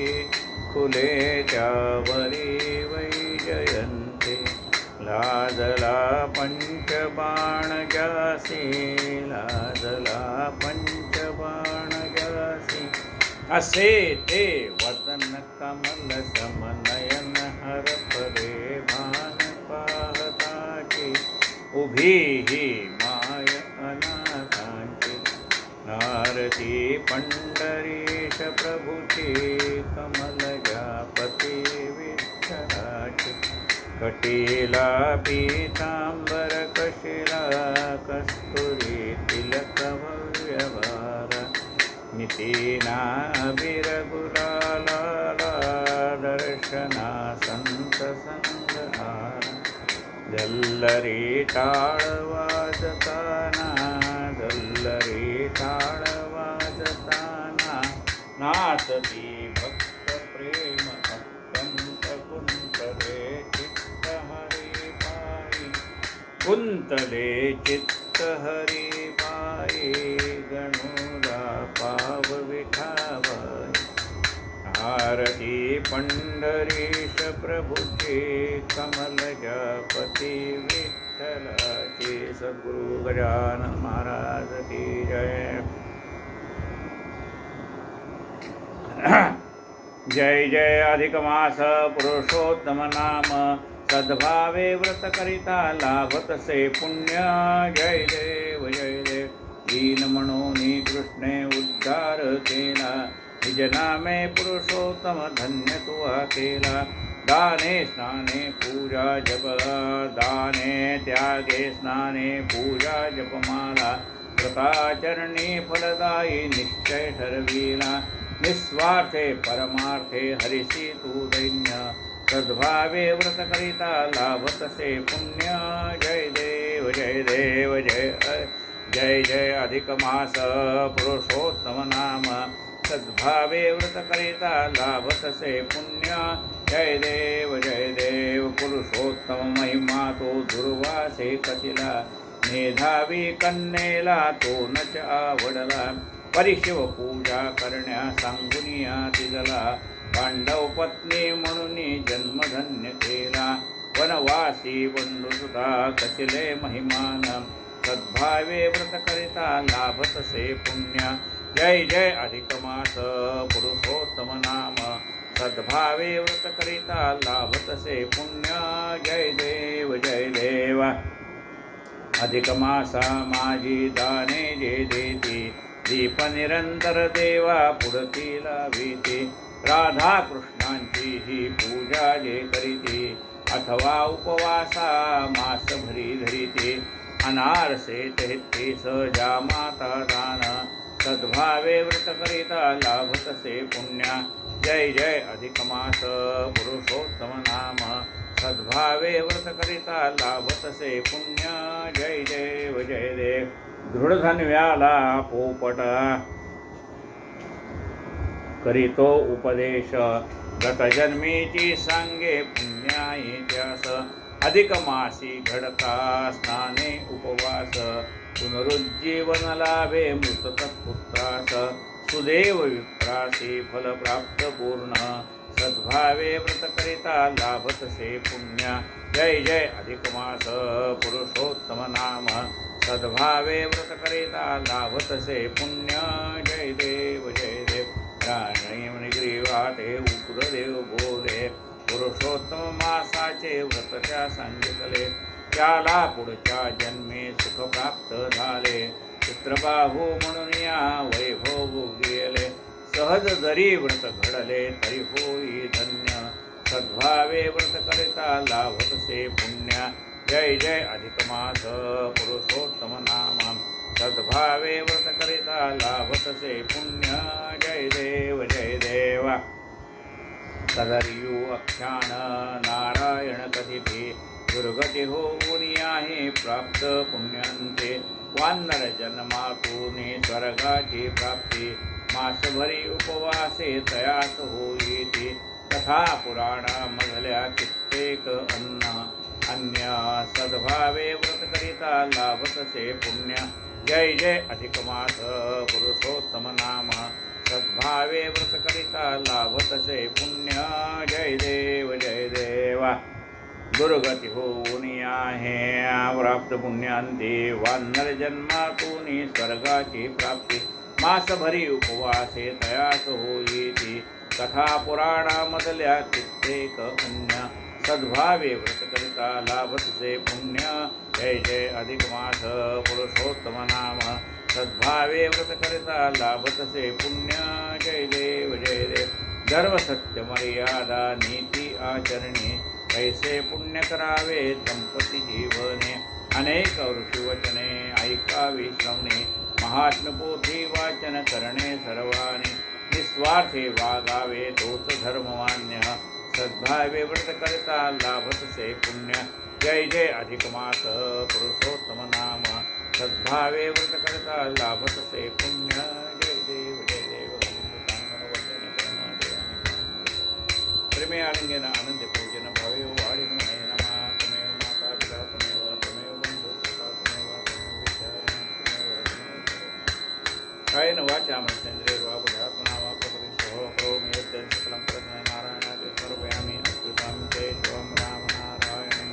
फुले त्यावरी वैजयंती. लाजला पंचबाण जासी. लाजला पंचबाण जासी. असे ते वदन कमल समनयन हर परे भान पाहताची. उभी ही माय अनाथांची. आरती पंढरीश प्रभूची कटीला पीतांबर कशिला कस्तुरी तिलक भव्यभारा नितीना बिरगुलाला दर्शना संत संगहारा जल्लरी टाळ वाजताना जल्लरी टाळ वाजताना नाचती भक्त प्रेम अत्यंत कुंतले चित्त हरी पायी कुंतले चित्त हरी पायी गणुला पाव विठाबाई आरती पंढरीश प्रभूची कमल जपती विठ्ठलाची सद्गुरु गजानन महाराज की जय जय जय अधिक मास पुरुषोत्तम नाम सद्भावे व्रत करिता लाभतसे पुण्य जय देव दीन म्हणून कृष्णे उद्धार केला निज नामे पुरुषोत्तम धन्य तुवा केला दाने स्नाने पूजा जप दाने त्यागे स्नाने पूजा जपमाला व्रताचरणी फलदायी निश्चय ठरविला निस्वार्थे परमार्थे हरिसी तू दैन्य सद्भावे व्रत करिता लाभतसे पुण्य जय देव जय जय जय अधिक मास पुरुषोत्तम नाम सद्भावे व्रत करिता लाभतसे पुण्य जय देव पुरुषोत्तम महिमा तो दुर्वासे कथिला मेधावी कन्येला तो नच आवडला परिशिव पूजा करण्या सांगुनिया तिजला पांडव पत्नी म्हणून जन्मधन्य केला वनवासी बंधुसुता कथिले महिमान सद्भावे व्रत करिता लाभतसे पुण्य जय जय अधिक मास पुरुषोत्तम नाम सद्भावे व्रत करिता लाभतसे पुण्य जय देव अधिक मासा माझी दाने जे देती दीप निरंतर देवा पुढतीला भीती राधा कृष्णांची ही पूजा जे करीती अथवा उपवासा मास भरी धरीती अनारसे 33 ज्या माता दान सद्भावे व्रत करिता लाभतसे पुण्य जय जय अधिक मास पुरुषोत्तम नाम सद्भावे व्रत करिता लाभतसे पुण्य जय देव दृढधन्व्याला पोपट करीतो उपदेश गतजन्मीची सांगे पुण्या इतिहास अधिक मासी घडता स्नाने उपवास पुनरुज्जीवन लाभे मृत तत्पुत्रास सुदेव विप्रासी फल प्राप्त पूर्ण सद्भावे व्रत करिता लाभतसे पुण्य जय जय अधिक मास पुरुषोत्तम नाम सद्भावे व्रत करिता लाभतसे पुण्य जय देव ग्रीवाते उग्रदेव बोले पुरुषोत्तम मासाचे व्रत त्या सांगितले त्याला पुढच्या जन्मी सुख प्राप्त झाले चित्रबाहू म्हणून या वैभव गेले सहज जरी व्रत घडले तरी होई धन्य सद्भावे व्रत करिता लाभतसे पुण्य जय जय अधिक मास पुरुषोत्तम नाम सद्भावे व्रत करिता लाभतसे पुण्य जय देव कदरियू अख्यान नारायण कथिते दुर्गती होऊन आहे प्राप्त पुण्यांते वानर जन्मातून स्वर्गाची प्राप्ती मासभरी उपवासे तयास होईते कथा पुराणा मधल्या कित्येक अन्य सद्भावे व्रत करिता लाभतसे पुण्य जय जय अधिक मास पुरुषोत्तम नाम सद्भावे व्रत करिता लाभतसे पुण्य जय देव दुर्गती होऊन आहे प्राप्त पुण्यांती वानर जन्मातून स्वर्गाची प्राप्ती मासभरी उपवासे तयास होईती कथा पुराणामधल्या कित्येक अन्य सद्भावे व्रत करिता लाभतसे पुण्य जय जय अधिक मास पुरुषोत्तम नाम सद्भावे व्रत करिता लाभतसे पुण्य जय देव धर्म सत्य मर्यादा नीती आचरणी कैसे पुण्य करावे दंपती जीवने अनेक ऋषिवचने ऐकावी श्रवणे महात्मपोथी वाचन करणे सर्वाणी निस्वार्थे वागावे तोच धर्ममान्य सद्भावे व्रत करता लाभत से पुण्य जय जय अधिक मास पुरुषोत्तम नाम सद्भावे व्रत करता लाभत से पुण्य जय देव प्रेमे आलिंगन आनंद पूजन भावे वाडिन महे नमः तमेव माता पिता तमेव बंधु सखा तमेव कायेन वाचा मनसेन्द्रियैर्वा बुद्ध्यात्मना वा प्रकृतिस्थो करोमि यद्यत् सकलं परस्मै नारायणाय समर्पयामि अस्तुतं ते शिवं रामनारायणं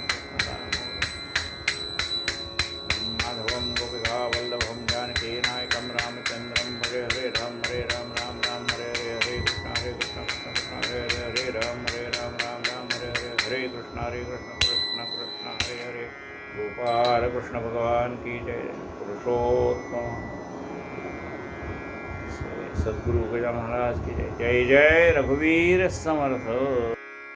माधवं गोपिकावल्लभं जानकीनायकं रामचन्द्रं भजे हरे राम राम राम हरे हरे कृष्ण कृष्ण हरे हरे राम राम राम हरे कृष्ण कृष्ण कृष्ण हरे हरे गोपाल कृष्ण भगवान की जय पुरुषोत्तम सद्गुरु गजा महाराज की जय जय जय रघुवीर समर्थ।